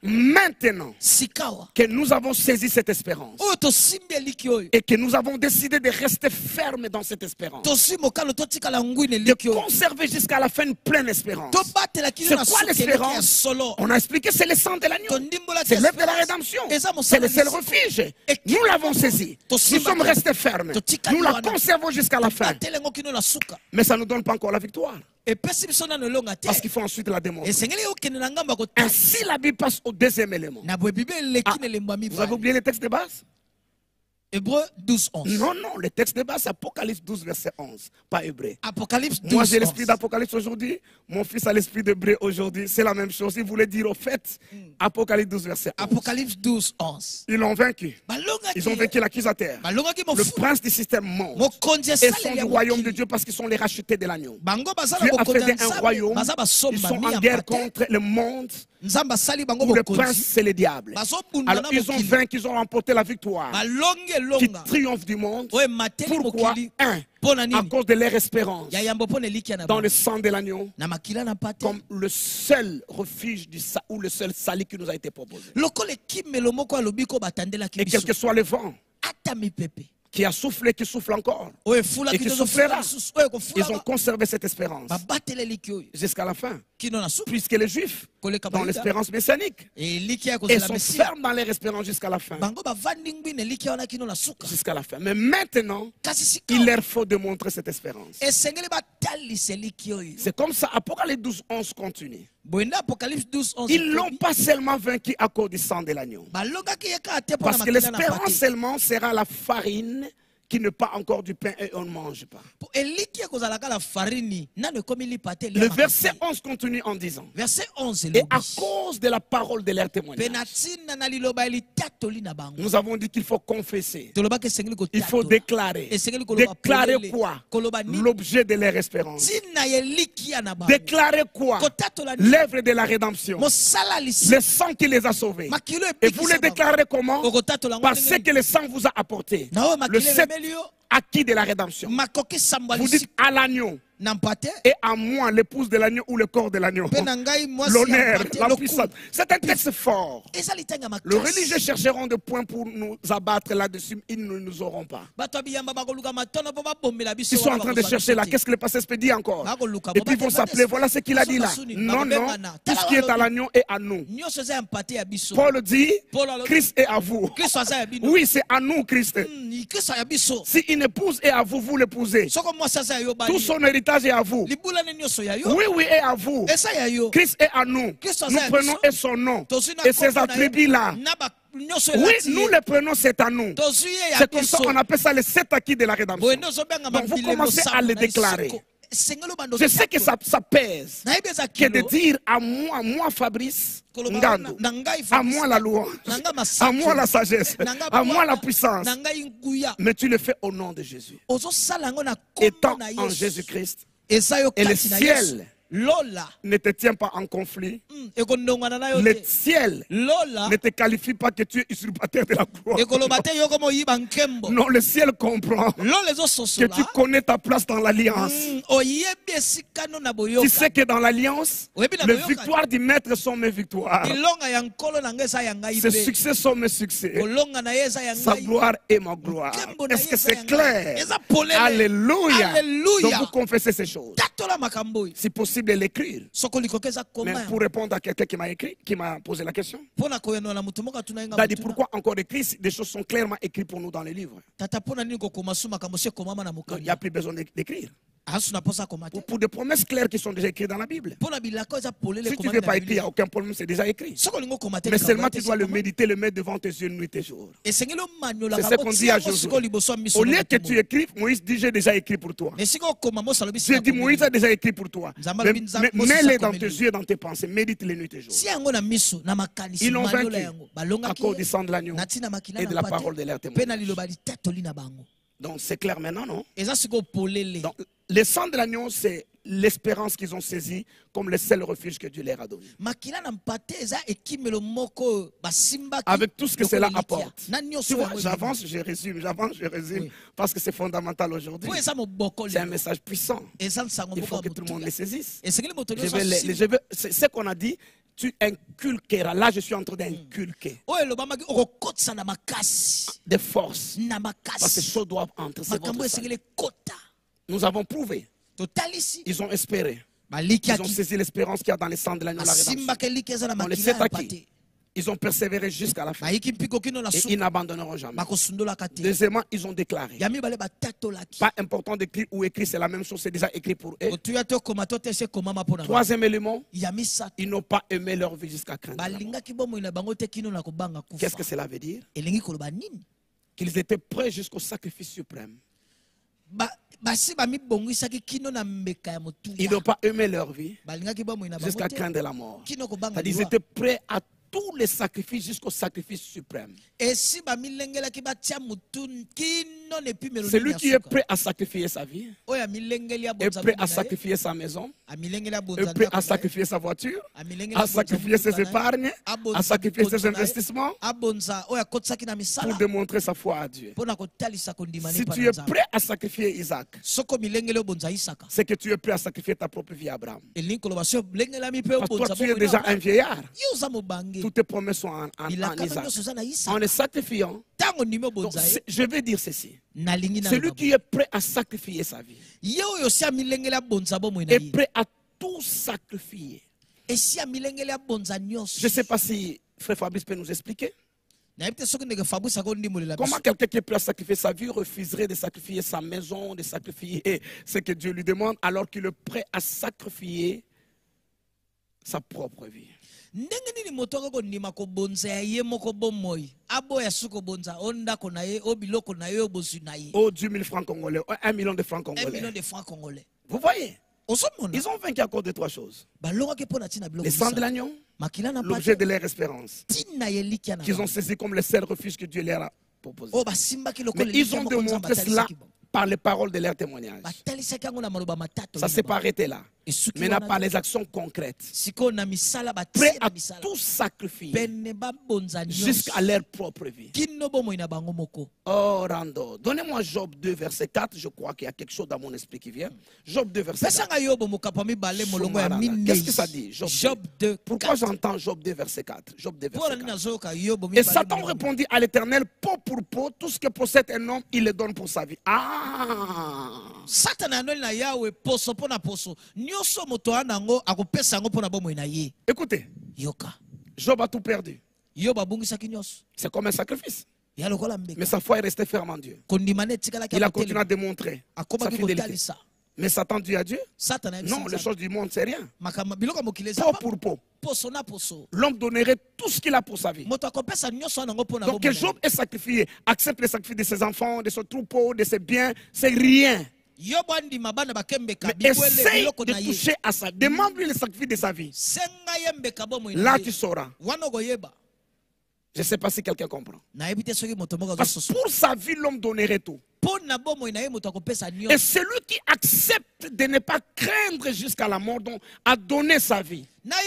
A: Maintenant
B: sikawa
A: que nous avons saisi cette espérance
B: oyo tosimbi eliki oyo
A: et que nous avons décidé de rester fermes dans cette espérance,
B: toswi mokalo totikala ngwi na
A: de
B: eliki oyo
A: conserver jusqu'à la fin une pleine espérance.
B: tobatelaki
A: C'est
B: yo na
A: quoi
B: suki eleki ya
A: l'espérance?
B: solo
A: On a expliqué, c'est le sang de l'agneau.
B: tondimbolaki
A: C'est l'œuvre de la
B: espérance.
A: rédemption.
B: Eza
A: C'est
B: mosala
A: le seul
B: lisi.
A: refuge.
B: Et
A: Nous l'avons saisi. Nous
B: Tosimba
A: sommes
B: te.
A: restés fermes.
B: Totikali
A: Nous la
B: wana.
A: conservons jusqu'à la fin.
B: batele yango kino na suka
A: Mais ça ne nous donne pas encore la victoire.
B: epesi biso nano elonga te
A: Parce qu'il faut ensuite la démontrer.
B: esengeli okende na ngambo ya kotala
A: Ainsi, la Bible passe au deuxième élément.
B: na boye bible eleki na elembo ya
A: Vous avez
B: mibale
A: oublié les textes de base?
B: Hébreu 12, 11.
A: Non, non, le texte de base, c'est Apocalypse 12, verset 11, pas hébreu.
B: Apocalypse 12,
A: Moi, j'ai l'esprit
B: 11.
A: d'Apocalypse aujourd'hui. Mon fils a l'esprit d'hébreu aujourd'hui. C'est la même chose. Il voulait dire au fait, Apocalypse 12, verset 11.
B: Apocalypse 12, 11.
A: Ils l'ont vaincu. Ils ont vaincu l'accusateur. Le prince du système monte. Et sont du royaume de Dieu parce qu'ils sont les rachetés de l'agneau. Dieu a fait un royaume. Ils sont en guerre contre le monde. Où le prince, c'est le diable. Alors, ils ont vaincu, ils ont remporté la victoire. Qui triomphe du monde. Pourquoi? À cause de leur espérance dans le sang de l'agneau, comme le seul refuge ou le seul salut qui nous a été proposé. Et quel que soit le vent qui a soufflé, qui souffle encore, et qui soufflera, ils ont conservé cette espérance jusqu'à la fin. Puisque les Juifs, dans l'espérance messianique, et sont fermes dans leur espérance jusqu'à la fin. Jusqu'à la fin. Mais maintenant, il leur faut démontrer cette espérance. C'est comme ça, Apocalypse 12, 11 continue. Ils ne l'ont pas seulement vaincu à cause du sang de l'agneau. Parce que l'espérance seulement sera la farine qui n'est pas encore du pain et on ne mange pas. Le verset 11 continue en disant, et à cause de la parole de leur témoignage, nous avons dit qu'il faut confesser, il faut déclarer. Déclarer quoi? L'objet de leur espérance. Déclarer quoi? L'œuvre de la rédemption. Le sang qui les a sauvés. Et vous le déclarez comment? Parce que le sang vous a apporté le acquis de la rédemption. Vous dites à l'agneau et à moi, l'épouse de l'agneau ou le corps de l'agneau. L'honneur, la puissance. C'est un texte fort. Les religieux chercheront des points pour nous abattre là-dessus. Ils ne nous auront pas. Ils sont en train de chercher là. Qu'est-ce que le pasteur peut dire encore? Et puis ils vont s'appeler. Voilà ce qu'il a dit là. Non, non. Tout ce qui est à l'agneau est à nous. Paul dit, Christ est à vous. Oui, c'est à nous, Christ. Si une épouse est à vous, vous l'épousez. Tout son héritage est à vous. Oui, oui, est à vous. Christ est à nous. Nous prenons et son nom. Et ses attributs-là. Oui, nous les prenons, c'est à nous. C'est comme ça qu'on appelle ça les 7 acquis de la rédemption. Donc vous commencez à les déclarer. Je sais que ça pèse que de dire à moi Fabrice Ngando, à moi la louange, à moi la sagesse, à moi la puissance. Mais tu le fais au nom de Jésus. Étant en Jésus-Christ, et le ciel ne te tient pas en conflit. Le ciel ne te qualifie pas que tu es usurpateur de la gloire. Non, le ciel comprend que tu connais ta place dans l'alliance. Tu sais que dans l'alliance, les victoires du maître sont mes victoires. Ses succès sont mes succès. Sa gloire est ma gloire. Est-ce que c'est clair? Alléluia. Donc vous confessez ces choses. Si possible, de l'écrire. Mais pour répondre à quelqu'un qui m'a écrit, qui m'a posé la question, dit pourquoi encore écrit? Des choses sont clairement écrites pour nous dans les livres. Il n'y a plus besoin d'écrire. Pour des promesses claires qui sont déjà écrites dans la Bible. Si tu ne veux pas écrire, il n'y a aucun problème, c'est déjà écrit. Mais seulement tu dois le méditer, le mettre devant tes yeux nuit et jour. C'est ce qu'on dit à Josué. Au lieu que tu écrives, Moïse dit j'ai déjà écrit pour toi. Dieu dit Moïse a déjà écrit pour toi. Mets-les dans tes yeux et dans tes pensées. Médite-les nuit et jour. Ils l'ont vaincu à cause du sang de l'agneau et de la parole de leur témoignage. Donc c'est clair maintenant, non? Donc, le sang de l'agneau, c'est l'espérance qu'ils ont saisie comme le seul refuge que Dieu leur a donné. Avec tout ce que cela apporte. Tu vois, j'avance, je résume, oui. Parce que c'est fondamental aujourd'hui. C'est un message puissant. Il faut que tout le monde le saisisse. C'est ce qu'on a dit. Tu inculqueras. Là, je suis en train d'inculquer des forces. Parce que ces choses doivent entrer. Nous avons prouvé. Ils ont espéré. Ils ont saisi l'espérance qu'il y a dans les sangs de l'agneau de la rédemption. Dans les 7 acquis. Ils ont persévéré jusqu'à la fin. Et ils n'abandonneront jamais. Deuxièmement, ils ont déclaré. Pas important d'écrire ou écrire, c'est la même chose, c'est déjà écrit pour eux. Troisième élément, ils n'ont pas aimé leur vie jusqu'à craindre. Qu'est-ce que cela veut dire? qu'ils étaient prêts jusqu'au sacrifice suprême. Ils n'ont pas aimé leur vie jusqu'à craindre la mort. Ils étaient prêts à tous les sacrifices jusqu'au sacrifice suprême. Celui qui est prêt à sacrifier sa vie, est prêt à sacrifier sa maison, est prêt à sacrifier sa voiture, à sacrifier ses épargnes, à sacrifier ses investissements pour démontrer sa foi à Dieu. Si tu es prêt à sacrifier Isaac, c'est que tu es prêt à sacrifier ta propre vie à Abraham. Parce que toi, tu es déjà un vieillard. Toutes tes promesses sont en Isaac. En les sacrifiant, donc, je vais dire ceci. Celui qui est prêt à sacrifier sa vie est prêt à tout sacrifier. Je ne sais pas si Frère Fabrice peut nous expliquer. Comment quelqu'un qui est prêt à sacrifier sa vie refuserait de sacrifier sa maison, de sacrifier ce que Dieu lui demande, alors qu'il est prêt à sacrifier sa propre vie? Oh, 10 000 francs congolais, 1 million de francs congolais. Vous voyez? Ils ont vaincu à cause de 3 choses. Les sangs de l'agneau, l'objet de leur espérance, qu'ils ont saisi comme le seul refuge que Dieu leur a proposé. Mais ils ont démontré cela par les paroles de leur témoignage. Ça ne s'est pas arrêté là. Maintenant, par les actions concrètes, prêts à tout sacrifier jusqu'à leur propre vie. Oh, Rando, donnez-moi Job 2, verset 4. Je crois qu'il y a quelque chose dans mon esprit qui vient. Job 2, verset 4. Qu'est-ce que ça dit? Job 2. Pourquoi j'entends Job 2, verset 4? Job 2, verset 4. Et Satan répondit à l'Éternel, peau pour peau, tout ce que possède un homme, il le donne pour sa vie. Ah! Écoutez, Job a tout perdu. C'est comme un sacrifice. Mais sa foi est restée ferme en Dieu. Il a continué à démontrer sa fidélité. Mais Satan dit à Dieu, non, les choses du monde, c'est rien. Peau pour peau. L'homme donnerait tout ce qu'il a pour sa vie. Donc que Job est sacrifié, accepte le sacrifice de ses enfants, de son troupeau, de ses biens, c'est rien. Mais essaye de toucher à ça. Demande-lui le sacrifice de sa vie. Là, tu sauras. Je ne sais pas si quelqu'un comprend. Parce que pour sa vie, l'homme donnerait tout. Et celui qui accepte de ne pas craindre jusqu'à la mort, donc à donner sa vie, qu'est-ce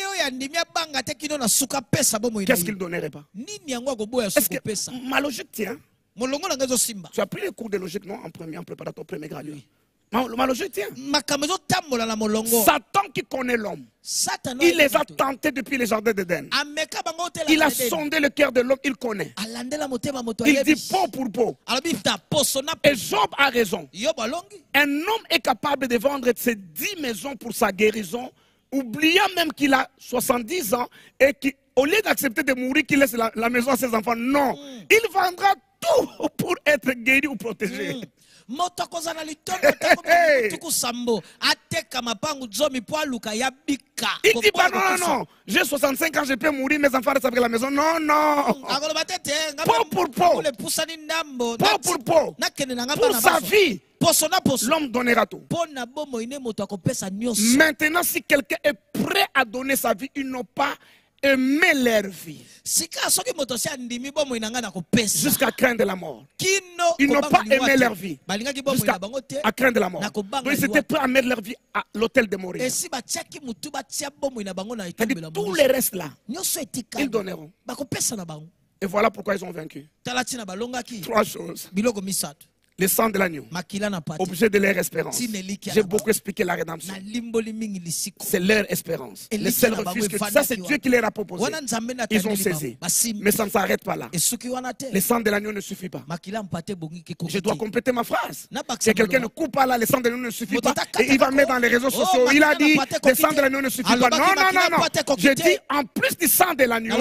A: qu'il ne donnerait pas? Est-ce que ma logique tient? Tu as pris les cours de logique, non? En préparatoire premier grade. Ma logique tient. Satan qui connaît l'homme, il les a tentés depuis les jardins d'Éden. Il a sondé le cœur de l'homme, il connaît. Il dit peau pour peau. Et Job a raison. Un homme est capable de vendre ses 10 maisons pour sa guérison, oubliant même qu'il a 70 ans et qu'au lieu d'accepter de mourir, qu'il laisse la maison à ses enfants. Non, il vendra tout pour être guéri ou protégé. Il dit bah non, j'ai 65 ans, je peux mourir, mes enfants restent avec la maison. Non, peau pour peau. Peau pour peau. Pour sa vie, l'homme donnera tout. Maintenant, si quelqu'un est prêt à donner sa vie, ils n'ont pas aimé leur vie jusqu'à craindre la mort. Ils n'ont pas aimé leur vie jusqu'à craindre la mort. Donc ils étaient prêts à mettre leur vie à l'hôtel de mourir. C'est-à-dire tout le reste là, ils donneront. Et voilà pourquoi ils ont vaincu. 3 choses. Le sang de l'agneau, objet de leur espérance. J'ai beaucoup expliqué la rédemption. C'est leur espérance. Le seul refuge que ça, c'est Dieu qui leur a proposé. Ils ont saisi. Mais ça ne s'arrête pas là. Le sang de l'agneau ne suffit pas. Je dois compléter ma phrase. Si quelqu'un ne coupe pas là, le sang de l'agneau ne suffit pas. Et il va mettre dans les réseaux sociaux. Il a dit, le sang de l'agneau ne suffit pas. Non. Je dis, en plus du sang de l'agneau,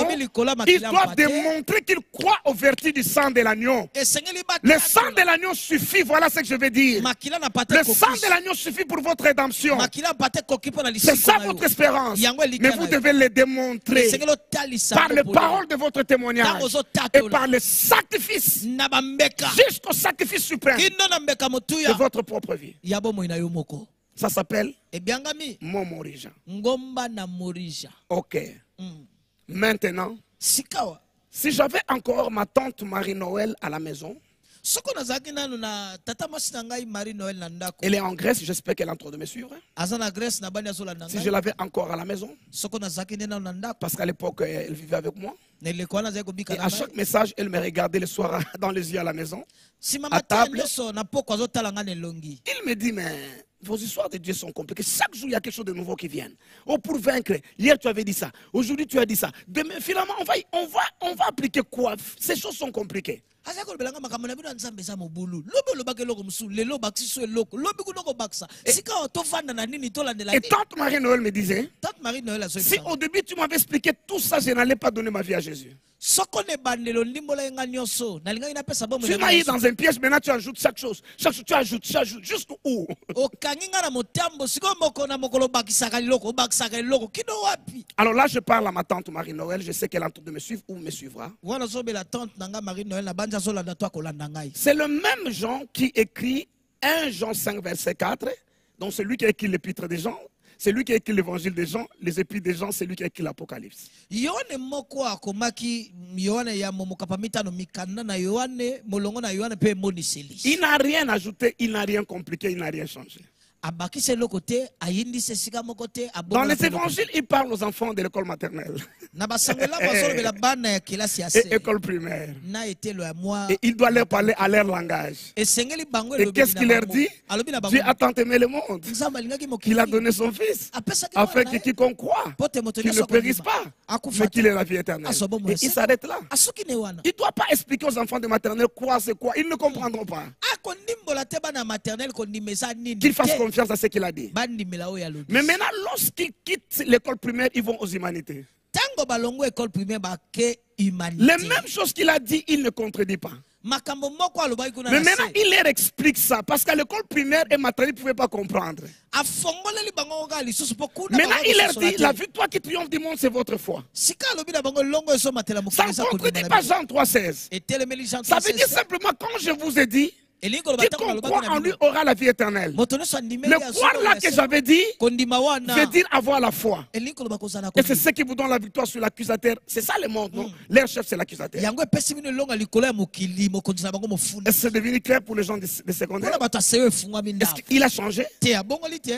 A: il doit démontrer qu'il croit aux vertus du sang de l'agneau. Le sang de l'agneau suffit, voilà ce que je veux dire.
B: makila na pate
A: Le sang
B: kokisi.
A: de l'agneau suffit pour votre rédemption.
B: makila pate koki mpo na
A: C'est
B: lisiko
A: ça
B: na yo.
A: votre espérance.
B: Yango elika
A: Mais
B: na
A: vous
B: yo.
A: devez le démontrer
B: esengeli otalisa
A: par les
B: yango polo.
A: paroles de votre témoignage
B: Ntango
A: et
B: ozotatola
A: par le sacrifice,
B: na bambeka
A: jusqu'au sacrifice suprême
B: kino na mbeka
A: de
B: motuya
A: votre propre vie.
B: ya bomoi na yo moko.
A: Ça s'appelle
B: ebyangami
A: mon origine.
B: ngomba na morija.
A: Ok. Maintenant,
B: sikawa
A: si j'avais encore ma tante Marie-Noël à la maison,
B: soko nazalaki nanu na tata mwasi na ngai Marie Noël na ndako
A: elle est en Grèce, j'espère qu'elle est en train de me suivre.
B: aza na Grèce na bani azolanda
A: Si je
B: ngai
A: l'avais encore à la maison,
B: soko nazalaki nde nanu na ndako
A: parce qu'à l'époque, elle vivait avec moi.
B: na eleko wana azali kobika
A: Et
B: na
A: à
B: ngai
A: chaque message, elle me regardait le soir dans les yeux à la maison.
B: nsima
A: à
B: mateya
A: table.
B: nyonso na poko azotala ngai na elongi.
A: Il me dit, mais vos histoires de Dieu sont compliquées. Chaque jour, il y a quelque chose de nouveau qui vient. Oh, pour vaincre, hier tu avais dit ça, aujourd'hui tu as dit ça. Demain, finalement, on va appliquer quoi? Ces choses sont compliquées.
B: azali kolobelanga makambo na bino ya nzambe eza mobulu lobi olobaki eloko mosusu lelo obakisi so eloko lobi kuna kobakisa sika oyo tovanda na nini tolandela
A: Et
B: nini.
A: tante Marie-Noël me disait,
B: tante Marie Noël
A: si
B: azoyebisa
A: au début tu m'avais expliqué tout ça, je n'allais pas donner ma vie à Jésus.
B: soko na ebandelo ndimbola ye ngai nyonso nalingaki napesa bomo
A: Tu m'as eu dans un piège, maintenant tu ajoutes chaque chose. Chaque chose, tu ajoutes, jusqu'où?
B: okangi ngai na motambo sikoyo moko na mokolo obakisaka eloko kino wapi.
A: Alors là, je parle à ma tante Marie-Noël, je sais qu'elle est en train de me suivre ou me suivra.
B: wana ozobela tante na ngai Marie Noël na bandi azolanda to akolanda ngai.
A: C'est le même Jean qui écrit 1 Jean 5, verset 4. Donc c'est lui qui a écrit l'épître des Jean, c'est lui qui a écrit l'évangile des Jean, les épîtres des Jean, c'est lui qui a écrit l'Apocalypse.
B: yohane moko akomaki yohane ya momokapa mitano mikanda na yohane molongo na yohane mpe emoniseli
A: Il n'a rien ajouté, il n'a rien compliqué, il n'a rien changé.
B: abakisi eloko te ayindisi esika moko te
A: Dans
B: abongola
A: les
B: mpe eloko te.
A: évangiles, il parle aux enfants de l'école maternelle
B: na basangela bazolobela bana ya kelasi ya
A: et
B: se
A: école primaire.
B: na etelo ya mwa
A: Et il doit leur parler à leur langage.
B: esengeli bango
A: Et
B: elobeli
A: qu'est-ce
B: na
A: qu'il leur
B: bango.
A: dit?
B: alobi na bango
A: Dieu a tant aimé le monde
B: nzambe alingaki
A: qu'il a
B: mokili
A: donné son fils
B: apesaki
A: afin
B: mwana
A: que
B: na ye
A: quiconque croit
B: po te moto
A: qu'il ne
B: nyonso
A: périsse
B: akondima
A: pas, mais
B: akufa
A: qu'il
B: te
A: ait la vie éternelle.
B: asobomo
A: Et il
B: ese
A: s'arrête là.
B: asuki ne wana
A: Il ne doit pas expliquer aux enfants de maternelle quoi c'est quoi. Ils ne comprendront pas.
B: akondimbola te bana maternel kondima eza nini
A: Qu'ils fassent
B: te
A: confiance à ce qu'il a dit.
B: bandimela oyo alobi.
A: Mais maintenant, lorsqu'ils quittent l'école primaire, ils vont aux humanités.
B: ntango balongo école primaire bake
A: Les
B: humanité
A: mêmes choses qu'il a dit, il ne contredit pas.
B: makambo moko alobaki kuna
A: Mais
B: na
A: maintenant,
B: se
A: il leur explique ça. Parce qu'à l'école primaire et maternelle, ils ne pouvaient pas comprendre.
B: afongoleli bango kaka lisusu mpo kuna
A: Maintenant,
B: bango
A: il leur
B: kososola
A: dit,
B: te.
A: la victoire qui triomphe du monde, c'est votre foi.
B: sika alobi na bango longo ezomatela
A: Ça
B: mokili
A: ne
B: eza
A: contredit
B: kondima
A: pas
B: na bino.
A: Jean 3,16.
B: etelemeli Jean
A: Ça veut dire
B: 3:16.
A: simplement, quand je vous ai dit,
B: elingi koloba ntango
A: quiconque
B: nalobaki
A: croit en
B: na
A: lui
B: bino
A: aura la vie éternelle.
B: moto nyonso andimeli
A: Le
B: azwi
A: croire là
B: oyo
A: que
B: ase-
A: j'avais dit,
B: kondima wana
A: veut dire avoir la foi.
B: elingi koloba kozala
A: Et c'est
B: kondima
A: ce qui vous donne la victoire sur l'accusateur. C'est ça le monde, non? Leur chef, c'est l'accusateur.
B: yango epesi bino elonga likolo ya mokili mokonzi na bango mofunda
A: Est-ce que c'est devenu clair pour les gens de secondaire?
B: mpona bato aseyo efungwami
A: Est-ce
B: ndako
A: qu'il a changé?
B: te abongoli te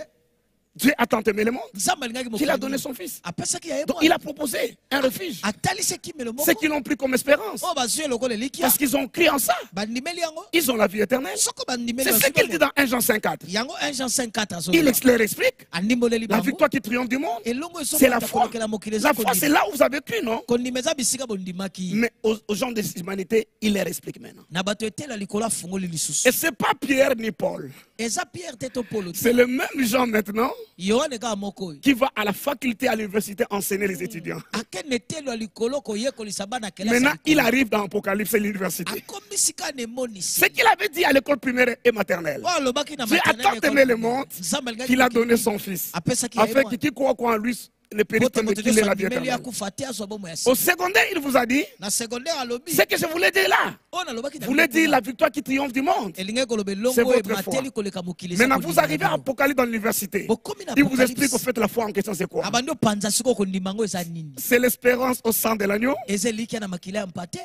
A: Dieu a tant aimé le monde
B: nzambe alingaki
A: qu'il a
B: mokili
A: donné son fils.
B: apesaki ya ye
A: Donc il
B: mwana
A: a proposé un refuge.
B: atalisi ekimelo
A: Ceux
B: moko
A: qui l'ont pris comme espérance.
B: oyo bazwi eloko lelikia
A: Parce qu'ils ont cru en ça.
B: bandimeli yango
A: Ils ont la vie éternelle.
B: soko bandimeli
A: C'est ce
B: bazwi
A: qu'il dit
B: bango.
A: dans 1 Jean 5,4.
B: yango 1 Jean 5:4
A: Il
B: azoloba
A: leur explique
B: andimboleli
A: la
B: bango
A: victoire qui triomphe du monde.
B: elongo
A: C'est la foi.
B: esokolokela mokili eza
A: La foi, c'est
B: kondima
A: là où vous avez cru, non?
B: kondima eza bisika bondimaki
A: Mais aux gens de l'humanité, il leur explique maintenant.
B: na bato etela likolo afungoli lisusu
A: Et ce n'est pas Pierre ni Paul.
B: eza pierre te to polo te
A: C'est le même Jean maintenant
B: yohane kaka moko oyo
A: qui va à la faculté, à l'université enseigner les étudiants.
B: akende etelo ya likolo koyekolisa bana kelasi ya
A: Maintenant, il
B: likolo.
A: arrive dans l'Apocalypse et l'université.
B: akomi sika na emonisi
A: Ce qu'il avait dit à l'école primaire et maternelle.
B: oyo alobaki na
A: Dieu a
B: maternelle
A: tant aimé
B: école
A: le monde
B: nzambe alingaki
A: qu'il a
B: mokili
A: donné son fils.
B: apesaki ya ye
A: Afin
B: mwana.
A: que quiconque croit en lui ne périsse
B: Po te
A: pas, mais
B: moto
A: qu'il ait
B: nyonso
A: la vie
B: andimeli
A: éternelle.
B: akufa te azwa bomo ya
A: Au
B: se
A: secondaire, il vous a dit
B: na secondaire alobi
A: ce que je voulais dire là.
B: oyo nalobaki na
A: Vous voulez
B: biloko
A: dire
B: na-
A: la victoire qui triomphe du monde.
B: elingaki koloba
A: C'est
B: elongo
A: votre
B: emateli
A: foi.
B: koleka mokili eza
A: Maintenant, vous
B: kondima na
A: arrivez à
B: bino.
A: Apocalypse dans l'université.
B: bokomi na
A: Il vous
B: Apocalypse.
A: explique au fait la foi en question, c'est quoi?
B: abandi opanza sikoyo kondima yango eza nini
A: C'est l'espérance au sang de l'agneau.
B: eza elikia na makila ya mpate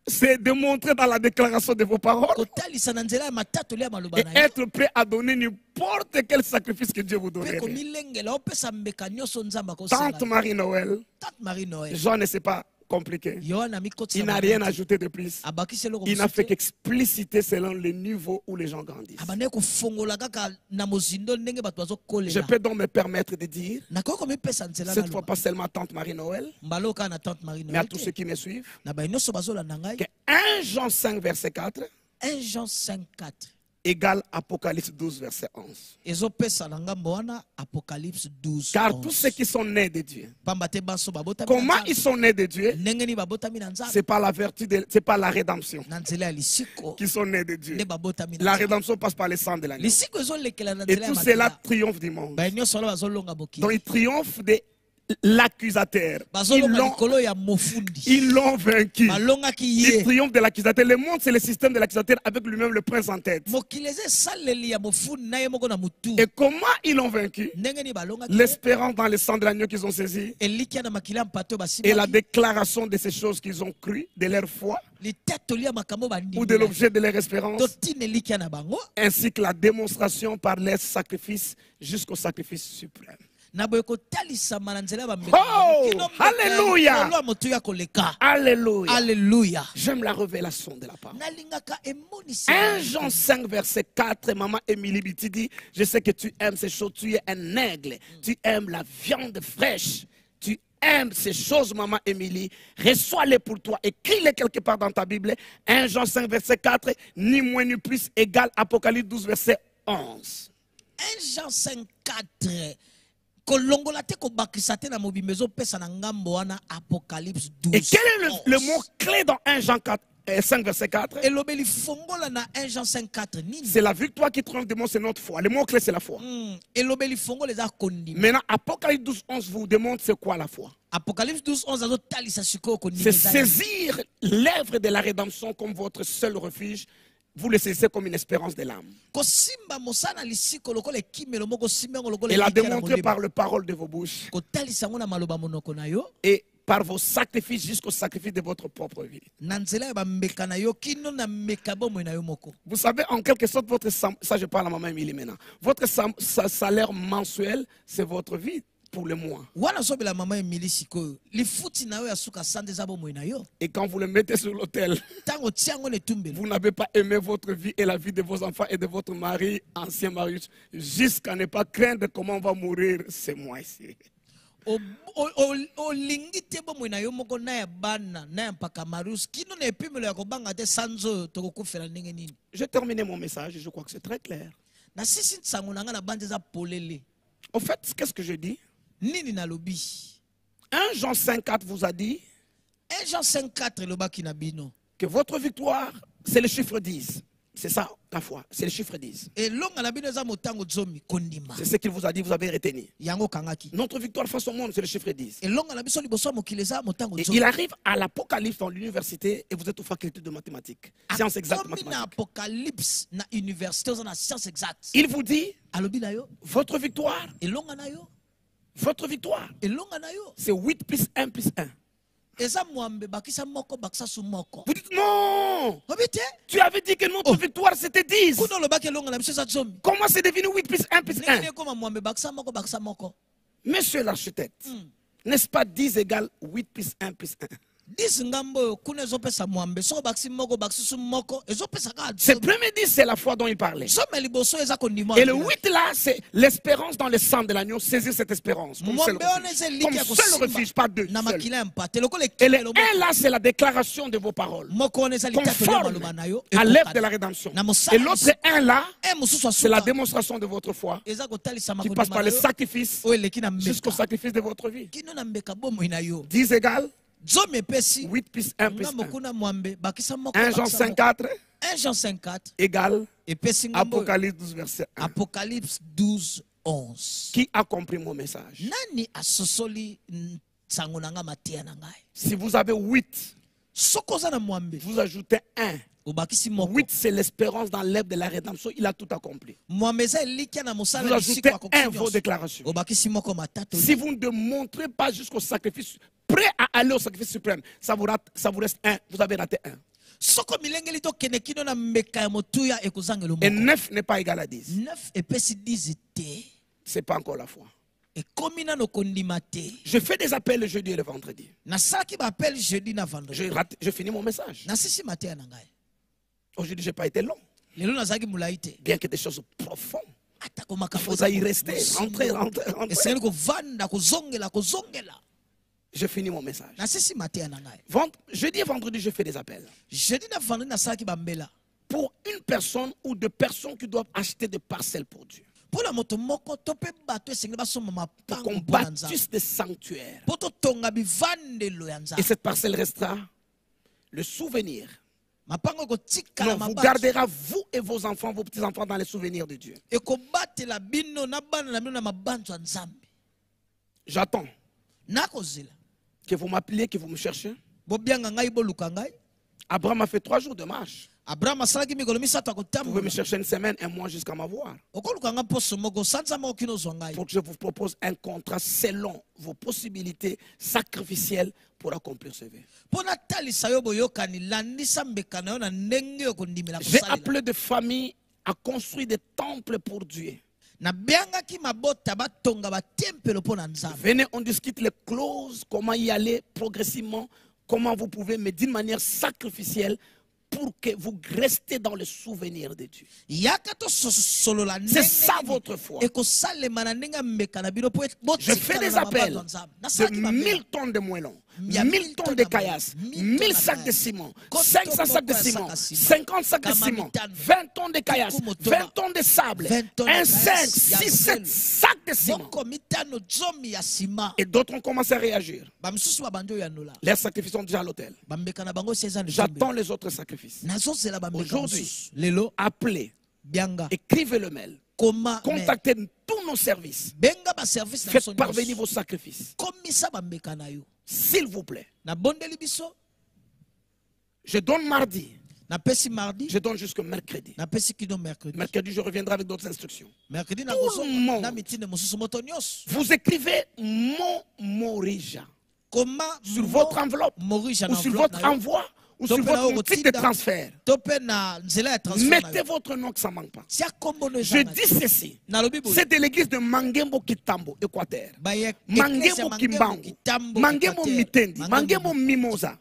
A: C'est de montrer dans la déclaration de vos paroles
B: kotalisa na nzela ya matatoli ya maloba
A: et
B: na yo
A: être prêt à donner n'importe quel sacrifice que Dieu vous
B: mpe
A: donnerait.
B: komilengela opesa mbeka nyonso nzambe
A: Tante
B: akosala
A: Marie-Noël,
B: tante marie noel
A: Jean ne s'est pas compliqué.
B: yohana
A: Il
B: amikotisa
A: n'a rien ajouté de plus.
B: abakisi eloko
A: Il n'a
B: mosusu
A: fait
B: te.
A: qu'expliciter selon le niveau où les gens grandissent.
B: abandaki kofongola kaka na mozindo ndenge bato
A: Je
B: bazokolela
A: peux donc me permettre de dire,
B: nakoki komipesa nzela
A: cette fois
B: naloba
A: pas seulement Tante Marie-Noël,
B: mbala kaka na tante marie
A: mais à
B: noel
A: tous
B: te
A: ceux qui me suivent,
B: na baye nyonso bazolanda ngai
A: que 1 Jean 5, verset 4,
B: 1 Jean 5:4
A: égale Apocalypse 12, verset 11.
B: ezopesa na ngambo wana Apocalypse 12
A: Car tous ceux qui sont nés de Dieu,
B: pamba te baso babotami
A: comment
B: na
A: ils
B: Nzambe.
A: sont nés de Dieu?
B: ndenge ni babotami na Nzambe
A: C'est par la vertu, c'est par la rédemption
B: na nzela ya lisiko
A: qui sont nés de Dieu.
B: nde babotami na
A: La
B: Nzambe.
A: rédemption passe par le sang de l'agneau.
B: lisiko ezolekela na
A: Et
B: nzela ya
A: tout cela
B: makila
A: triomphe du monde.
B: baye nyonso wana bazolonga
A: Donc
B: mokili
A: ils triomphent de l'accusateur.
B: bazolonga likolo ya mofundi
A: Ils l'ont vaincu.
B: balongaki
A: Ils
B: ye
A: triomphent de l'accusateur. Le monde, c'est le système de l'accusateur avec lui-même le prince en tête.
B: mokili eza esaleli ya mofundi na ye moko na mutu
A: Et comment ils l'ont vaincu?
B: ndenge ni balongaki ye
A: L'espérance dans le sang de l'agneau qu'ils ont saisi
B: elikia na makili ya mpato
A: et la
B: basimaki
A: déclaration de ces choses qu'ils ont crues, de leur foi
B: litatoli ya makambo
A: ou de l'objet de leur espérance,
B: totina elikia na bango
A: ainsi que la démonstration par leur sacrifice jusqu'au sacrifice suprême.
B: na boye kotalisama na nzela ya
A: Oh, Alléluia.
B: bamekolo ya motu ya koleka
A: Alléluia.
B: alleluya
A: J'aime la révélation de la parole.
B: nalingaka emonisi
A: 1 Jean 5, verset 4, maman Émilie Biti dit, je sais que tu aimes ces choses, tu es un aigle, tu aimes la viande fraîche, tu aimes ces choses, maman Émilie, reçois-les pour toi, écris-les quelque part dans ta Bible. 1 Jean 5, verset 4, ni moins ni plus, égale Apocalypse 12, verset 11.
B: 1 Jean 54 kolongola te kobakisa te na mobimba ezopesa na ngambo wana Apocalypse 12
A: Et quel est le mot clé dans 1 Jean 4, 5, verset 4?
B: elobeli fongola na 1 Jean 54 nini
A: C'est la victoire qui triomphe du monde, c'est notre foi. Le mot clé, c'est la foi.
B: elobeli fongola eza kondima
A: Maintenant, Apocalypse 12, 11 vous demande c'est quoi la foi.
B: Apocalypse 12 11 azotalisa sikoyo kondima
A: C'est
B: eza
A: saisir l'œuvre de la rédemption comme votre seul refuge. Vous le saisissez comme une espérance de l'âme.
B: kosimba mosana lisiko lokola ekimelo moko simbengo lokola
A: Et la
B: elikia na
A: démontrer
B: motema.
A: par le parole de vos bouches
B: kotalisa yango na maloba monoko na yo
A: et par vos sacrifices jusqu'au sacrifice de votre propre vie.
B: na nzela ya bambeka na yo kino na meka bomoi na yo moko
A: Vous savez, en quelque sorte, ça je parle à maman Émilie maintenant, votre salaire mensuel, c'est votre vie pour le mois.
B: wana ozobela mama emili sikoyo lifuti na yo ya suka sande eza bomoi na yo
A: Et quand vous le mettez sur l'autel,
B: ntango otia yango na etumbelo
A: vous n'avez pas aimé votre vie et la vie de vos enfants et de votre mari, ancien mariage, jusqu'à ne pas craindre comment on va mourir ce mois-ci.
B: olingi te bomoi na yo moko na ya bana na ya mpaka marius kino na epimelo ya kobanga te sanza oyo tokokufela ndenge nini
A: J'ai terminé mon message, je crois que c'est très clair.
B: na sisi ntango na nga na banda eza polele
A: En fait, qu'est-ce que je dis?
B: nini nalobi
A: 1 Jean 5,4 vous a dit
B: 1 Jean 54 elobaki na bino
A: que votre victoire, c'est le chiffre 10. C'est ça, la foi, c'est le chiffre 10.
B: elonga na bino eza motango zomi kondima
A: C'est ce qu'il vous a dit, vous avez retenu.
B: yango okangaki
A: Notre victoire face au monde, c'est le chiffre 10.
B: elonga na biso liboso ya mokili eza motango
A: Et
B: zomi
A: il arrive à l'Apocalypse dans l'université et vous êtes aux facultés de mathématiques. Sciences exactes
B: akomi na
A: mathématiques.
B: apocalypse na université oza na science exacte
A: Il vous dit,
B: alobi na yo
A: votre victoire,
B: elonga na yo
A: votre victoire,
B: elonga na yo
A: c'est 8 plus 1 plus 1.
B: eza mwambe bakisa moko bakisa su moko
A: Vous dites non,
B: obi te
A: tu avais dit que notre victoire c'était 10.
B: kuna olobaki elonga na biso eza zomi
A: Comment c'est devenu 8 plus 1 plus 1?
B: ndenge ekoma mwambe bakisa moko
A: Monsieur l'architecte, n'est-ce pas 10 égale 8 plus 1 plus 1?
B: 10 ngambo oyo kuna ezopesa mwambe soko bakisi moko bakisi su moko ezopesa kaka
A: Ce
B: zomi
A: premier 10, c'est la foi dont il parlait.
B: zomi liboso eza kondima
A: Et le 8 là, c'est l'espérance dans le sang de l'agneau. Saisir cette espérance comme seul
B: mwambe wana eza
A: refuge.
B: eliki ya
A: Comme seul refuge, pas deux.
B: na
A: Seul.
B: makila ya mpate lokola
A: Et le
B: ekimelo
A: 1 là, c'est la déclaration de vos paroles.
B: moko wana eza litatoli ya
A: Conforme
B: maloba na yo
A: à l'œuvre de la rédemption. Et l'autre 1 là,
B: mosusu
A: c'est la
B: asuka
A: démonstration de votre foi
B: eza kotalisama
A: qui passe par le sacrifice
B: oyo eleki na
A: jusqu'au
B: mbeka
A: sacrifice de votre vie.
B: kino na mbeka bomoi na yo
A: 10 égale
B: zomi epesi
A: 8 plus 1 plus
B: ngambo
A: 1.
B: kuna mwambe bakisa moko
A: 1 Jean
B: bakisa
A: 5,
B: moko.
A: 4
B: 1 Jean 54
A: égale
B: epesi ngambo oyo.
A: Apocalypse 12, verset 1.
B: Apocalypse 12 11
A: Qui a compris mon message?
B: nani asosoli ntango na nga mateya na ngai
A: Si vous avez 8,
B: soki oza na mwambe
A: vous ajoutez 1.
B: obakisi moko
A: 8, c'est l'espérance dans l'œuvre de la rédemption. Il a tout accompli.
B: mwambe eza elikya na
A: Vous
B: mosala
A: ajoutez
B: lisiko
A: 1
B: akoki
A: vos
B: nyonso
A: déclarations.
B: obakisi moko matatu
A: Si vous ne démontrez pas jusqu'au sacrifice, prêt à aller au sacrifice suprême, ça vous reste 1. Vous avez raté 1.
B: soko milengeli tokende kino na mbeka ya motuya ekozangela
A: Et
B: moko
A: 9 n'est pas égal à 10.
B: 9 epesi 10 te
A: Ce n'est pas encore la foi.
B: ekomi nano kondima te
A: Je fais des appels le jeudi et le vendredi.
B: nasalaki baapele jeudi na vendredi
A: Je finis mon message.
B: nasisi mateya na ngai
A: Aujourd'hui, je n'ai pas été long.
B: lelo nazalaki molai te
A: Bien que des choses profondes.
B: atako
A: Il
B: makambo
A: faudra y rester. Rentrer.
B: esengeli kovanda kozongela
A: Je finis mon message.
B: nasisi mateya na ngai
A: Jeudi et vendredi, je fais des appels.
B: jeudi na vendredi nasalaki bambela
A: pour une personne ou deux personnes qui doivent acheter des parcelles pour Dieu.
B: Pour la moto moko to pe bato esengi basomba
A: Pour
B: mapango
A: qu'on
B: mpona Nzambe.
A: bâtisse des sanctuaires.
B: Po totonga bivandelo ya
A: Et
B: Nzambe.
A: cette parcelle restera le souvenir.
B: Mapango ekotikala
A: Non, vous
B: mabato.
A: garderez vous et vos enfants, vos petits-enfants dans les souvenirs de Dieu.
B: Ekobatela bino na bana na bino na mabanzo ya Nzambe.
A: J'attends
B: Nakozela.
A: que vous m'appeliez, que vous me cherchiez.
B: Bobianga ngai boluka ngai.
A: Abraham a fait 3 jours de marche.
B: Abraham asalaki mikolo misato
A: Vous pouvez me
B: akotambola.
A: chercher une semaine, un mois jusqu'à m'avoir.
B: Okoluka nga poso moko sanza moko kino zwa ngai.
A: Pour que je vous propose un contrat selon vos possibilités sacrificielles pour accomplir ce vœu.
B: Mpo natalisa yo boyokani landisa mbeka na yo na ndenge yo kondimela
A: J'ai
B: kosalela.
A: appelé des familles à construire des temples pour Dieu.
B: Nabiangaki mabota batonga batempelo mpo na Nzambe.
A: Venez, on discute les clauses, comment y aller progressivement, comment vous pouvez, mais d'une manière sacrificielle, pour que vous restez dans le souvenir de Dieu.
B: Yaka to solola
A: C'est
B: ndenge
A: ça
B: nini
A: votre foi.
B: ekosalema na ndenge ya mbeka na bino po
A: Je fais des appels de 1000 tonnes de moellons, 1000 tonnes de caillasses, 1000 sacs de ciment, 500 sacs de ciment, 50 sacs de ciment, 20 tonnes de caillasses, 20 tonnes de sable, un 5, 6, 7 sacs de ciment.
B: moko mitano zomi ya nsima.
A: Et d'autres ont commencé à réagir.
B: Bamosusu babandi oyandola
A: Les sacrifices sont déjà à l'hôtel.
B: bambeka na bango seza
A: J'attends les autres sacrifices.
B: nazozela bambeka
A: Aujourd'hui,
B: mosusu lelo
A: appelez,
B: bianga
A: écrivez le mail,
B: koma
A: contactez tous nos services,
B: benga baservice na
A: faites
B: biso
A: parvenir
B: nyonso
A: vos sacrifices.
B: komisa bambeka na yo
A: S'il vous plaît.
B: nabondeli biso
A: Je donne mardi,
B: napesi mardi
A: je donne jusqu'au mercredi.
B: napesi kino mercredi
A: Mercredi, je reviendrai avec d'autres instructions.
B: mercredi
A: Tout le monde.
B: na mitinde mosusu moto nyonso
A: Vous écrivez mon Morija
B: koma
A: sur votre enveloppe
B: morija
A: ou
B: na
A: sur
B: enveloppe
A: votre
B: na yo
A: envoi ou
B: To
A: sur
B: pe na
A: votre
B: yo
A: titre de
B: kotinda.
A: transfert.
B: to pe na nzela ya transfert na
A: Mettez
B: yo
A: votre nom que ça ne manque pas.
B: tia kombo no
A: Je
B: eza na
A: dis ceci.
B: nalobi boye
A: C'est de l'église de Mangembo Kitambo, Équateur.
B: baye
A: Mangembo Kimbangu, Mangembo Mitendi, Mangembo Mimosa.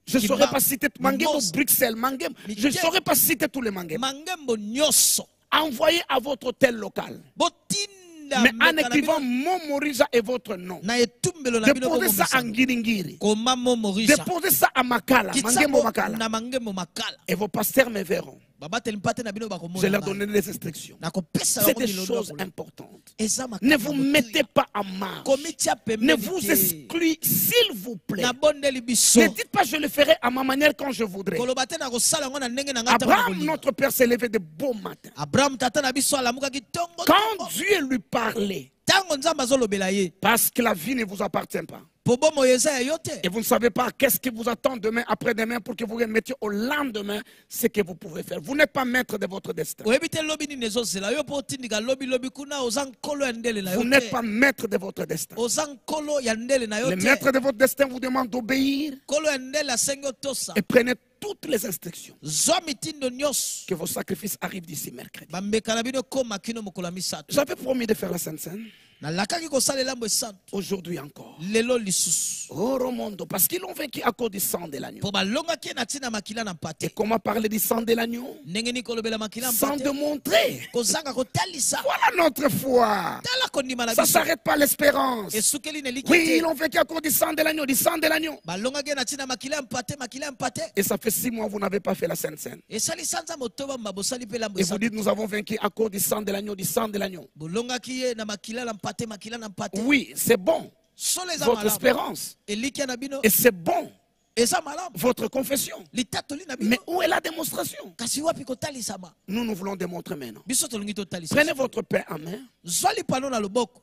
A: Je ne saurais pas citer Mangembo
B: Mimosa.
A: Bruxelles, Mangembo. Je ne saurais pas citer tous les Mangembo.
B: mangembo nyonso
A: Envoyez à votre hôtel local.
B: botinda
A: Mais en
B: mbeka na
A: écrivant
B: bino
A: mon Morija et votre nom.
B: na etumbelo na bino
A: Déposez ça
B: komomisa.
A: en Ngiringiri.
B: koma mo morija
A: Déposez ça à Makala, Mangembo Makala.
B: na mangembo makala
A: Et vos pasteurs me verront.
B: babateli mpate na bino
A: Je
B: bakomona
A: leur
B: ngai.
A: donnerai des instructions.
B: nakopesa
A: C'est
B: bango
A: des
B: lilondo
A: choses
B: ya kolo.
A: importantes.
B: eza makambo
A: Ne
B: ya
A: vous
B: motuya.
A: mettez pas en marge.
B: komitia
A: Ne
B: pembeni
A: vous
B: te.
A: excluez, s'il vous plaît.
B: nabondeli biso
A: Ne dites pas je le ferai à ma manière quand je voudrais.
B: koloba te na kosala yango na ndenge na ngai ntango
A: Abraham,
B: nakolinga.
A: notre père, s'est levé de beau matin.
B: abraham tata na biso alamukaki tongo
A: Quand Dieu lui parlait,
B: ntango nzambe azolobela ye
A: parce que la vie ne vous appartient pas.
B: po bomo eza ya yo te
A: Et vous ne savez pas qu'est-ce qui vous attend demain, après-demain, pour que vous remettiez au lendemain ce que vous pouvez faire. Vous n'êtes pas maître de votre destin.
B: oyebi te lobi nini ezozela yo mpo otindika lobilobi kuna oza nkolo ya ndele na yo
A: Vous n'êtes
B: te
A: pas maître de votre destin.
B: oza nkolo ya ndele na yo
A: Le
B: te
A: maître de votre destin vous demande d'obéir
B: nkolo ya ndele asengi otosa
A: et prenez toutes les instructions.
B: zwa mitindo nyonso
A: Que vos sacrifices arrivent d'ici mercredi.
B: bambeka na bino ekoma kino mokolo ya misato
A: J'avais promis de faire la Sainte Seine.
B: nalakaki kosalela mbo esantu
A: Aujourd'hui encore.
B: lelo lisusu
A: Oh Romondo, parce qu'ils l'ont vaincu à cause du sang de l'agneau.
B: mpo balongaki ye na ntina makila na
A: Et
B: mpate
A: comment parler du sang de l'agneau?
B: ndenge nini kolobela makila
A: Sans
B: mpate
A: démontrer.
B: kozanga kotalisa
A: Voilà notre foi.
B: tala kondima na
A: Ça ne
B: biso
A: s'arrête pas à l'espérance.
B: esukeli na eliki
A: Oui,
B: te
A: ils l'ont vaincu à cause du sang de l'agneau, du sang de l'agneau.
B: balongaki ye na ntina makila ya mpate
A: Et ça fait 6 mois que vous n'avez pas fait la Sainte Seine.
B: esalisa nzambe otobamba bosali mpe lambo
A: Et vous
B: esantu
A: dites, nous avons vaincu à cause du sang de l'agneau, du sang de l'agneau.
B: bolongaki ye na makila na mpate
A: Oui, c'est bon,
B: solo eza
A: votre
B: malamu
A: espérance.
B: elikia na bino
A: Et c'est bon,
B: eza malamu
A: votre confession.
B: litatoli na bino
A: Mais où est la démonstration?
B: kasi wapi kotalisama
A: Nous voulons démontrer maintenant.
B: biso tolingi totalisa
A: Prenez votre pain en main,
B: zwa lipano na loboko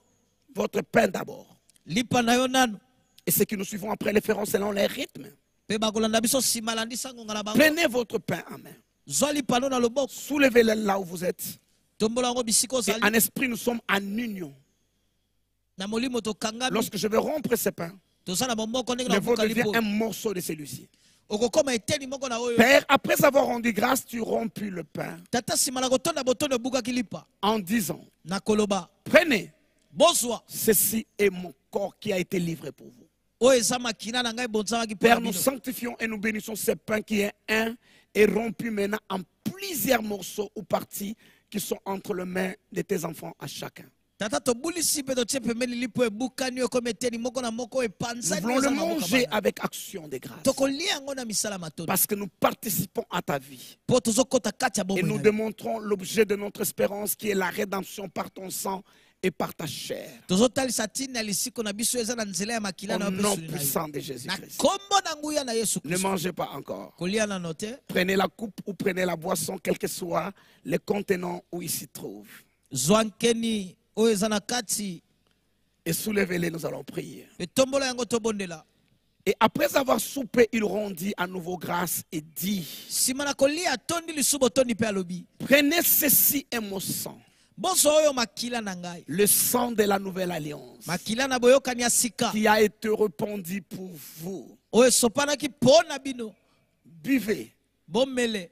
A: votre pain d'abord.
B: lipa na yo nano
A: Et ceux qui nous suivons après les feront selon les rythmes.
B: mpe bakolanda biso nsima landisa ngonga na bango
A: Prenez votre pain en main.
B: zwa lipano na loboko
A: Soulevez-le là où vous êtes.
B: tombola yango bisika
A: Et
B: ozali
A: en esprit, nous sommes en union.
B: na molimo tokangami
A: Lorsque je vais rompre ce pain,
B: toza na bomoko ndenge na
A: le veau
B: bokali
A: devient
B: po
A: un morceau de celui-ci.
B: okokoma eteni moko na oyo
A: Père, après avoir rendu grâce, tu rompus le pain
B: tata nsima na kotonda botondo ebukaki lipa
A: en disant,
B: na koloba
A: prenez,
B: bozwa
A: ceci est mon corps qui a été livré pour vous.
B: oyo eza makina na ngai ebonzamaki mpo na
A: Père, nous
B: bino
A: sanctifions et nous bénissons ce pain qui est un et rompu maintenant en plusieurs morceaux ou parties qui sont entre les mains de tes enfants à chacun.
B: Tata tobulisi pe totie pembeni lipo ebukani oko meteni moko na moko
A: Nous
B: epanzani
A: voulons le
B: eza na mboka
A: manger
B: bana.
A: avec action de grâce.
B: Tokolia yango na misala matondo.
A: Parce que nous participons à ta vie.
B: Po tozokota kati ya
A: Et nous
B: bomoi.
A: démontrons l'objet de notre espérance qui est la rédemption par ton sang et par ta chair.
B: Tozotalisa tina lisiko na biso eza na nzela ya makila na
A: Au nom
B: opesuli na yo.
A: puissant de
B: Na
A: Jésus-Christ.
B: kombo na nguya na Yesu
A: Ne
B: Kristo.
A: mangez pas encore.
B: Kolia na note.
A: Prenez la coupe ou prenez la boisson, quel que soit le contenant où il s'y trouve.
B: Zwankeni oyo eza na kati.
A: Et soulevez-les, nous allons prier.
B: Pe tombola yango tobondela.
A: Et après avoir soupé, il rendit à nouveau grâce et dit,
B: Sima na kolia tondi lisubo tondi pe alobi.
A: prenez ceci et mon sang,
B: Boso oyo makila na ngai.
A: le sang de la nouvelle alliance,
B: Makila na boyokani ya sika.
A: qui a été répandu pour vous.
B: Oyo sopanaki pona bino.
A: Buvez.
B: Bomele.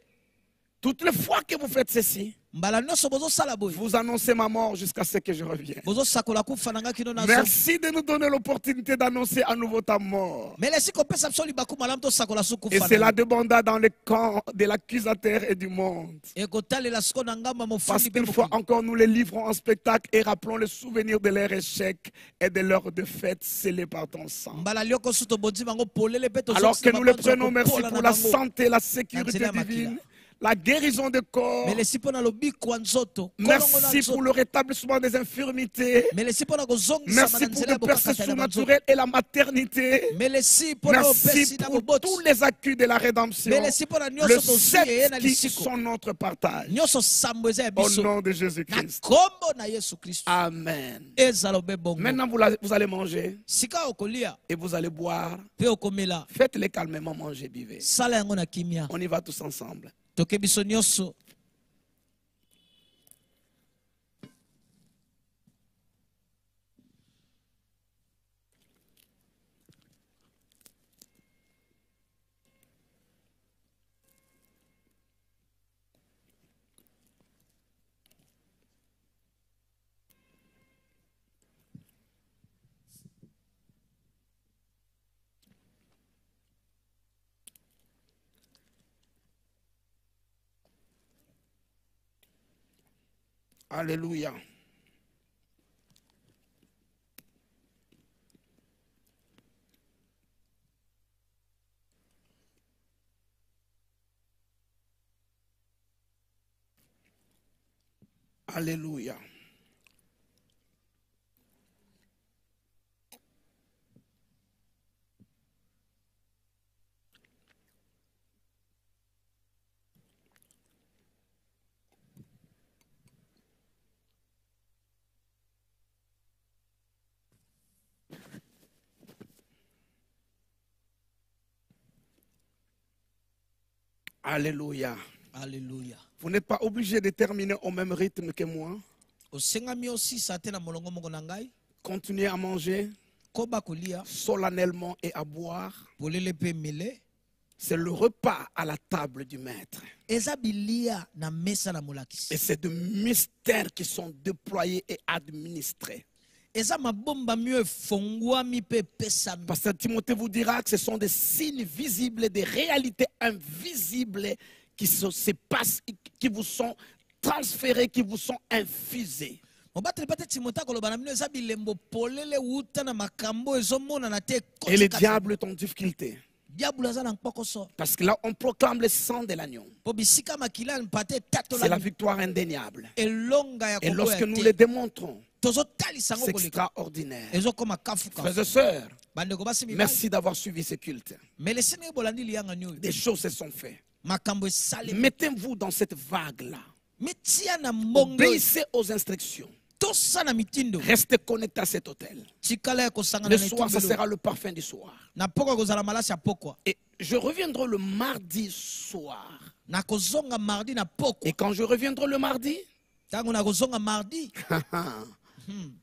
A: Toutes les fois que vous faites ceci,
B: Mbala nyonso bozo sala boy.
A: vous annoncez ma mort jusqu'à ce que je revienne.
B: Bozo sakola kufa nanga kino na zo.
A: Merci de nous donner l'opportunité d'annoncer à nouveau ta mort.
B: Mais laisse qu'on pesa absolu baku malam to sakola su
A: Et
B: kufa.
A: cela demanda dans le camp de l'accusateur et du monde.
B: E kotale la sko na ngamba mo
A: Parce
B: fundi
A: qu'une
B: pe
A: fois
B: moko.
A: encore, nous les livrons en spectacle et rappelons le souvenir de leur échec et de leur défaite scellée par ton sang.
B: Mbala lioko su to bodzi bango polele pe to.
A: Alors que nous les prenons, merci pour la santé, la sécurité divine, la guérison des corps.
B: Mais les sipona lobi kwa nzoto.
A: Merci pour le rétablissement des infirmités.
B: Mais les sipona go zong
A: Merci pour le percée surnaturelle et la maternité.
B: Mais les sipona
A: Merci pour tous les accus de la rédemption.
B: Mais les sipona
A: Le
B: nyoso to
A: sept
B: na
A: qui
B: lisiko.
A: sont notre partage.
B: Nyoso sambo eza ya
A: Au
B: biso.
A: nom de
B: Na
A: Jésus-Christ.
B: kombo na Yesu Kristo.
A: Amen.
B: Ezalo be bongo.
A: Maintenant, vous allez manger
B: Sika okolia
A: et vous allez boire.
B: pe okomela.
A: Faites-les calmement, mangez, buvez.
B: Sala yango na kimia.
A: On y va tous ensemble.
B: Toke biso nyonso.
A: Alléluia. Alléluia. Alléluia.
B: Alléluia.
A: Vous n'êtes pas obligé de terminer au même rythme que moi.
B: Osengami aussi sate na molongo moko na ngai.
A: Continuez à manger
B: Koba kolia
A: solennellement et à boire.
B: polele pe mele.
A: C'est le repas à la table du maître.
B: Eza bilia na mesa na molakisi.
A: Et c'est de mystères qui sont déployés et administrés.
B: Eza mabomba mio efongwami pe pesami.
A: Pasteur Timothée vous dira que ce sont des signes visibles, des réalités invisibles qui se passent, qui vous sont transférés, qui vous sont infusés.
B: Mobateli pate Timothée koloba na mino eza bilembo polele uta na makambo ezomona na te.
A: Et le diable est en difficulté.
B: Diable aza na mpokoso.
A: Parce que là, on proclame le sang de l'agneau.
B: Po bisika makila mpate tato
A: C'est la
B: la
A: victoire indéniable.
B: elonga ya
A: Et
B: kokoya
A: lorsque nous
B: te.
A: le démontrons,
B: Tozo talisa
A: c'est
B: ngo koleka.
A: extraordinaire.
B: Ezokoma kafuka.
A: Frères et sœurs,
B: Bandeko basi mibali.
A: merci d'avoir suivi ce culte.
B: Mais les sene bolandi lianga nyoyo.
A: Des choses se sont faites.
B: Makambo esale.
A: Mettez-vous dans cette vague-là.
B: Metia na mbongo.
A: Obéissez aux instructions.
B: Tosa na mitindo.
A: Restez connectés à cet hôtel.
B: Tikala ya kosanga
A: Le
B: na
A: soir, ça
B: netumbelo.
A: sera le parfum du soir.
B: Na poko kozala malasi ya pokwa.
A: Et je reviendrai le mardi soir.
B: Na kozonga mardi na pokwa.
A: Et quand je reviendrai le mardi,
B: Tango na kozonga mardi.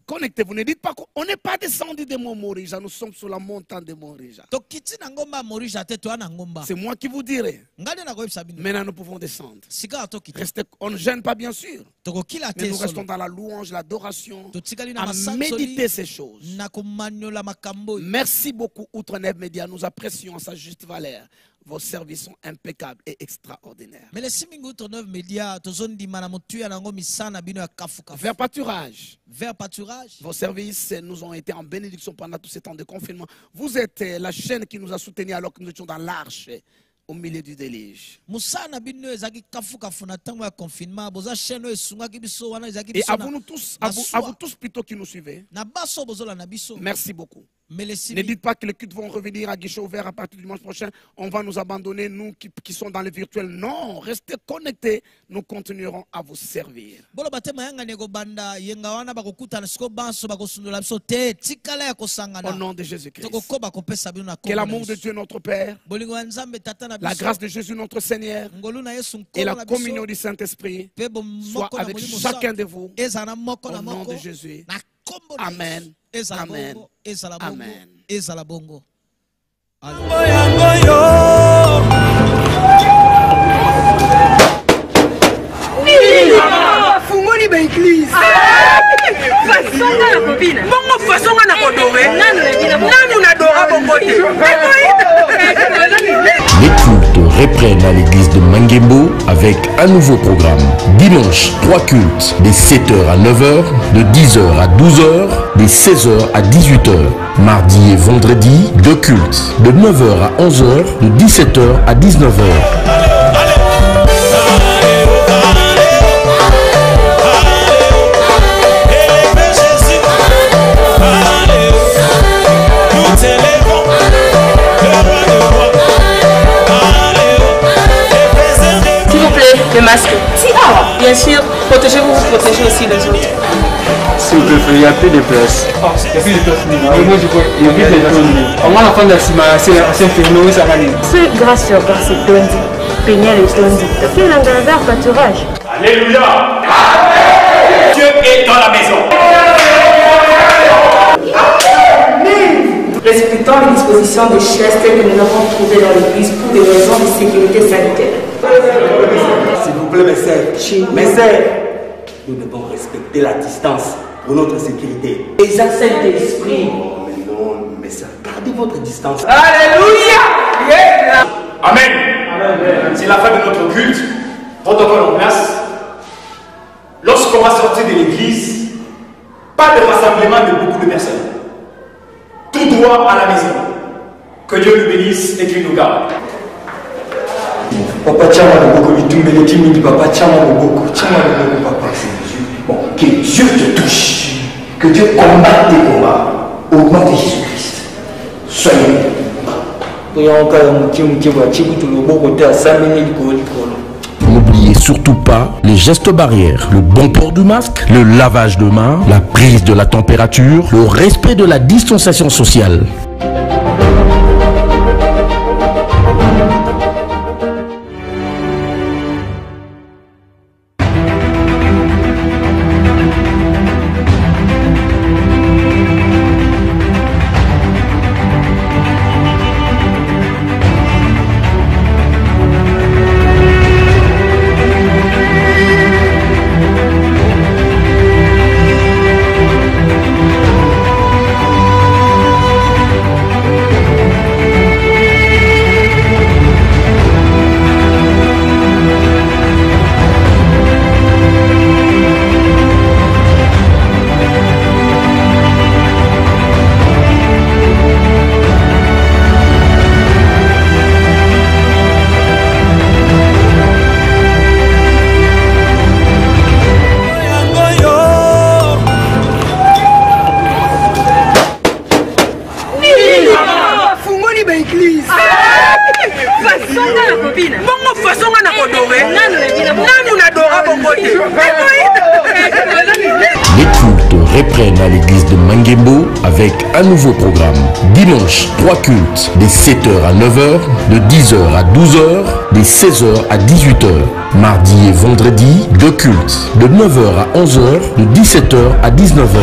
A: connectez-vous. Ne dites pas qu'on n'est pas descendu de Morija. Nous sommes sur la montagne de Morija.
B: Tokiti na ngomba morija te to na ngomba.
A: C'est moi qui vous dirai.
B: Ngale na koyebisa bino.
A: Maintenant, nous pouvons descendre.
B: Sika tokiti.
A: Restez, on ne gêne pas, bien sûr.
B: Tokokila
A: Mais
B: te
A: nous restons
B: solo.
A: dans la louange, l'adoration,
B: Totikali na
A: à
B: masansoli.
A: méditer ces choses.
B: Na komanyola makambo.
A: Merci beaucoup, Outre-Neb Média. Nous apprécions sa juste valeur. Vos services sont impeccables et extraordinaires.
B: Mais les Simingu Tourneur Média, tozondi manamutu yanango misana bino ya kafu kafu.
A: Vers pâturage.
B: Vers pâturage.
A: Vos services nous ont été en bénédiction pendant tous ces temps de confinement. Vous êtes la chaîne qui nous a soutenus alors que nous étions dans l'arche au milieu du déluge.
B: Musana bino ezaki kafu kafu na tango ya confinement, boza chaîne esungaki biso wana ezaki
A: Et
B: biso.
A: à vous tous plutôt qui nous suivez.
B: Na baso bozola na biso.
A: Merci beaucoup.
B: Mais les
A: Ne dites pas que les cultes vont revenir à guichet ouvert à partir du dimanche prochain. On va nous abandonner, nous qui sommes dans le virtuel. Non, restez connectés. Nous continuerons à vous servir.
B: Au
A: nom de Jésus-Christ. Que l'amour de Dieu notre Père, la grâce de Jésus notre Seigneur et la communion du Saint-Esprit soient avec chacun de vous. Au nom de Jésus. Amen. Amen. Amen.
C: Fungoli ba église. Façon na copine. Bongo façon na kodore. Nanu na dora bongote.
D: Les cultes reprennent à l'église de Mangembo avec un nouveau programme. Dimanche, 3 cultes, de 7h à 9h, de 10h à 12h, de 16h à 18h. Mardi et vendredi, 2 cultes, de 9h à 11h, de 17h à 19h.
E: Le masque. Si, bien sûr, protégez-vous, vous protégez aussi les autres.
F: S'il vous plaît, il n'y a plus de place. Il n'y a plus de place. Moi, je vois, il y a plus de place. On va la fin de la semaine, c'est un phénomène, ça va aller.
E: C'est grâce à grâce à Tondi. Péniel et Tondi. Tu as fait l'engagement pâturage.
G: Alléluia. Dieu est dans la maison.
E: Respectons les dispositions de chasteté que nous avons trouvées dans l'église pour des raisons de sécurité sanitaire.
H: S'il vous plaît, mes sœurs, nous devons respecter la distance pour notre sécurité.
E: Les accès d'esprit.
H: Oh, mais non, mes sœurs, gardez votre distance.
G: Alléluia. Amen. C'est la fin de notre culte. Protocole en place. Lorsqu'on va sortir de l'église, pas de rassemblement de beaucoup de personnes. Tout droit à la maison. Que Dieu nous bénisse et qu'il nous garde.
H: Papa, tiens-moi le beaucoup, papa, tiens-moi le beaucoup, papa. Bon, que Dieu te touche, que Dieu combatte tes combats au nom de Jésus-Christ. Soyez.
D: N'oubliez surtout pas les gestes barrières, le bon port du masque, le lavage de mains, la prise de la température, le respect de la distanciation sociale. Les cultes reprennent à l'église de Mangembo avec un nouveau programme. Dimanche, 3 cultes, de 7h à 9h, de 10h à 12h, de 16h à 18h. Mardi et vendredi, 2 cultes, de 9h à 11h, de 17h à 19h.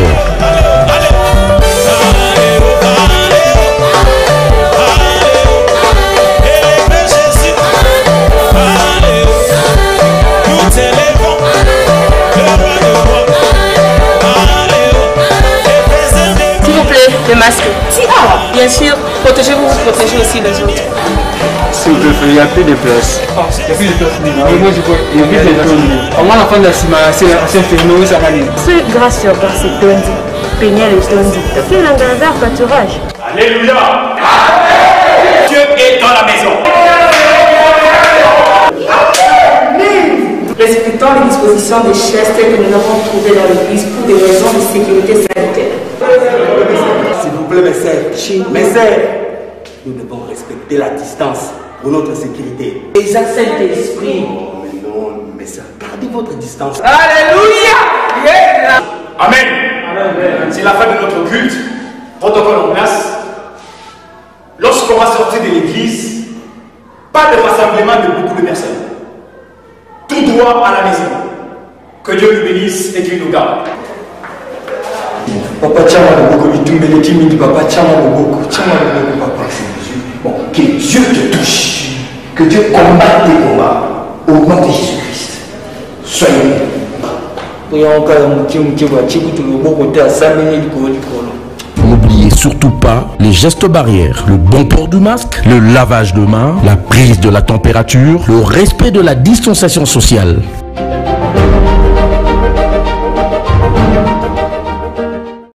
E: Le masque. Si, bien sûr, protégez-vous, vous protégez aussi les autres.
F: S'il vous plaît, il n'y a plus de place. Il n'y a plus de place. Moi, je vois, il y a plus de place. On a la fin de la semaine, c'est fermé, ça va aller.
E: C'est grâce à ce Dondi, Péniel et Dondi. C'est l'engagement pâturage.
G: Alléluia. Dieu est dans la maison.
E: Respectons les dispositions de chasteté que nous avons trouvées dans l'église pour des raisons de sécurité sanitaire.
I: S'il vous plaît, mes sœurs, nous devons respecter la distance pour notre sécurité. Et Saint-Esprit. Oh, mais non, mes sœurs, gardez votre distance.
C: Alléluia.
G: Amen. C'est la fin de notre culte. Protocole en place. Lorsqu'on va sortir de l'église, pas de rassemblement de beaucoup de personnes. Tout droit à la maison. Que Dieu nous bénisse et qu'il nous garde.
H: Papa Tchama Boboko, Bitumbeleki Mingi, Papa Tchama Boboko, Papa, c'est Jésus. Bon, que Dieu te touche, que Dieu combatte tes combats au nom de Jésus-Christ. Soyez
D: N'oubliez surtout pas les gestes barrières, le bon port du masque, le lavage de mains, la prise de la température, le respect de la distanciation sociale.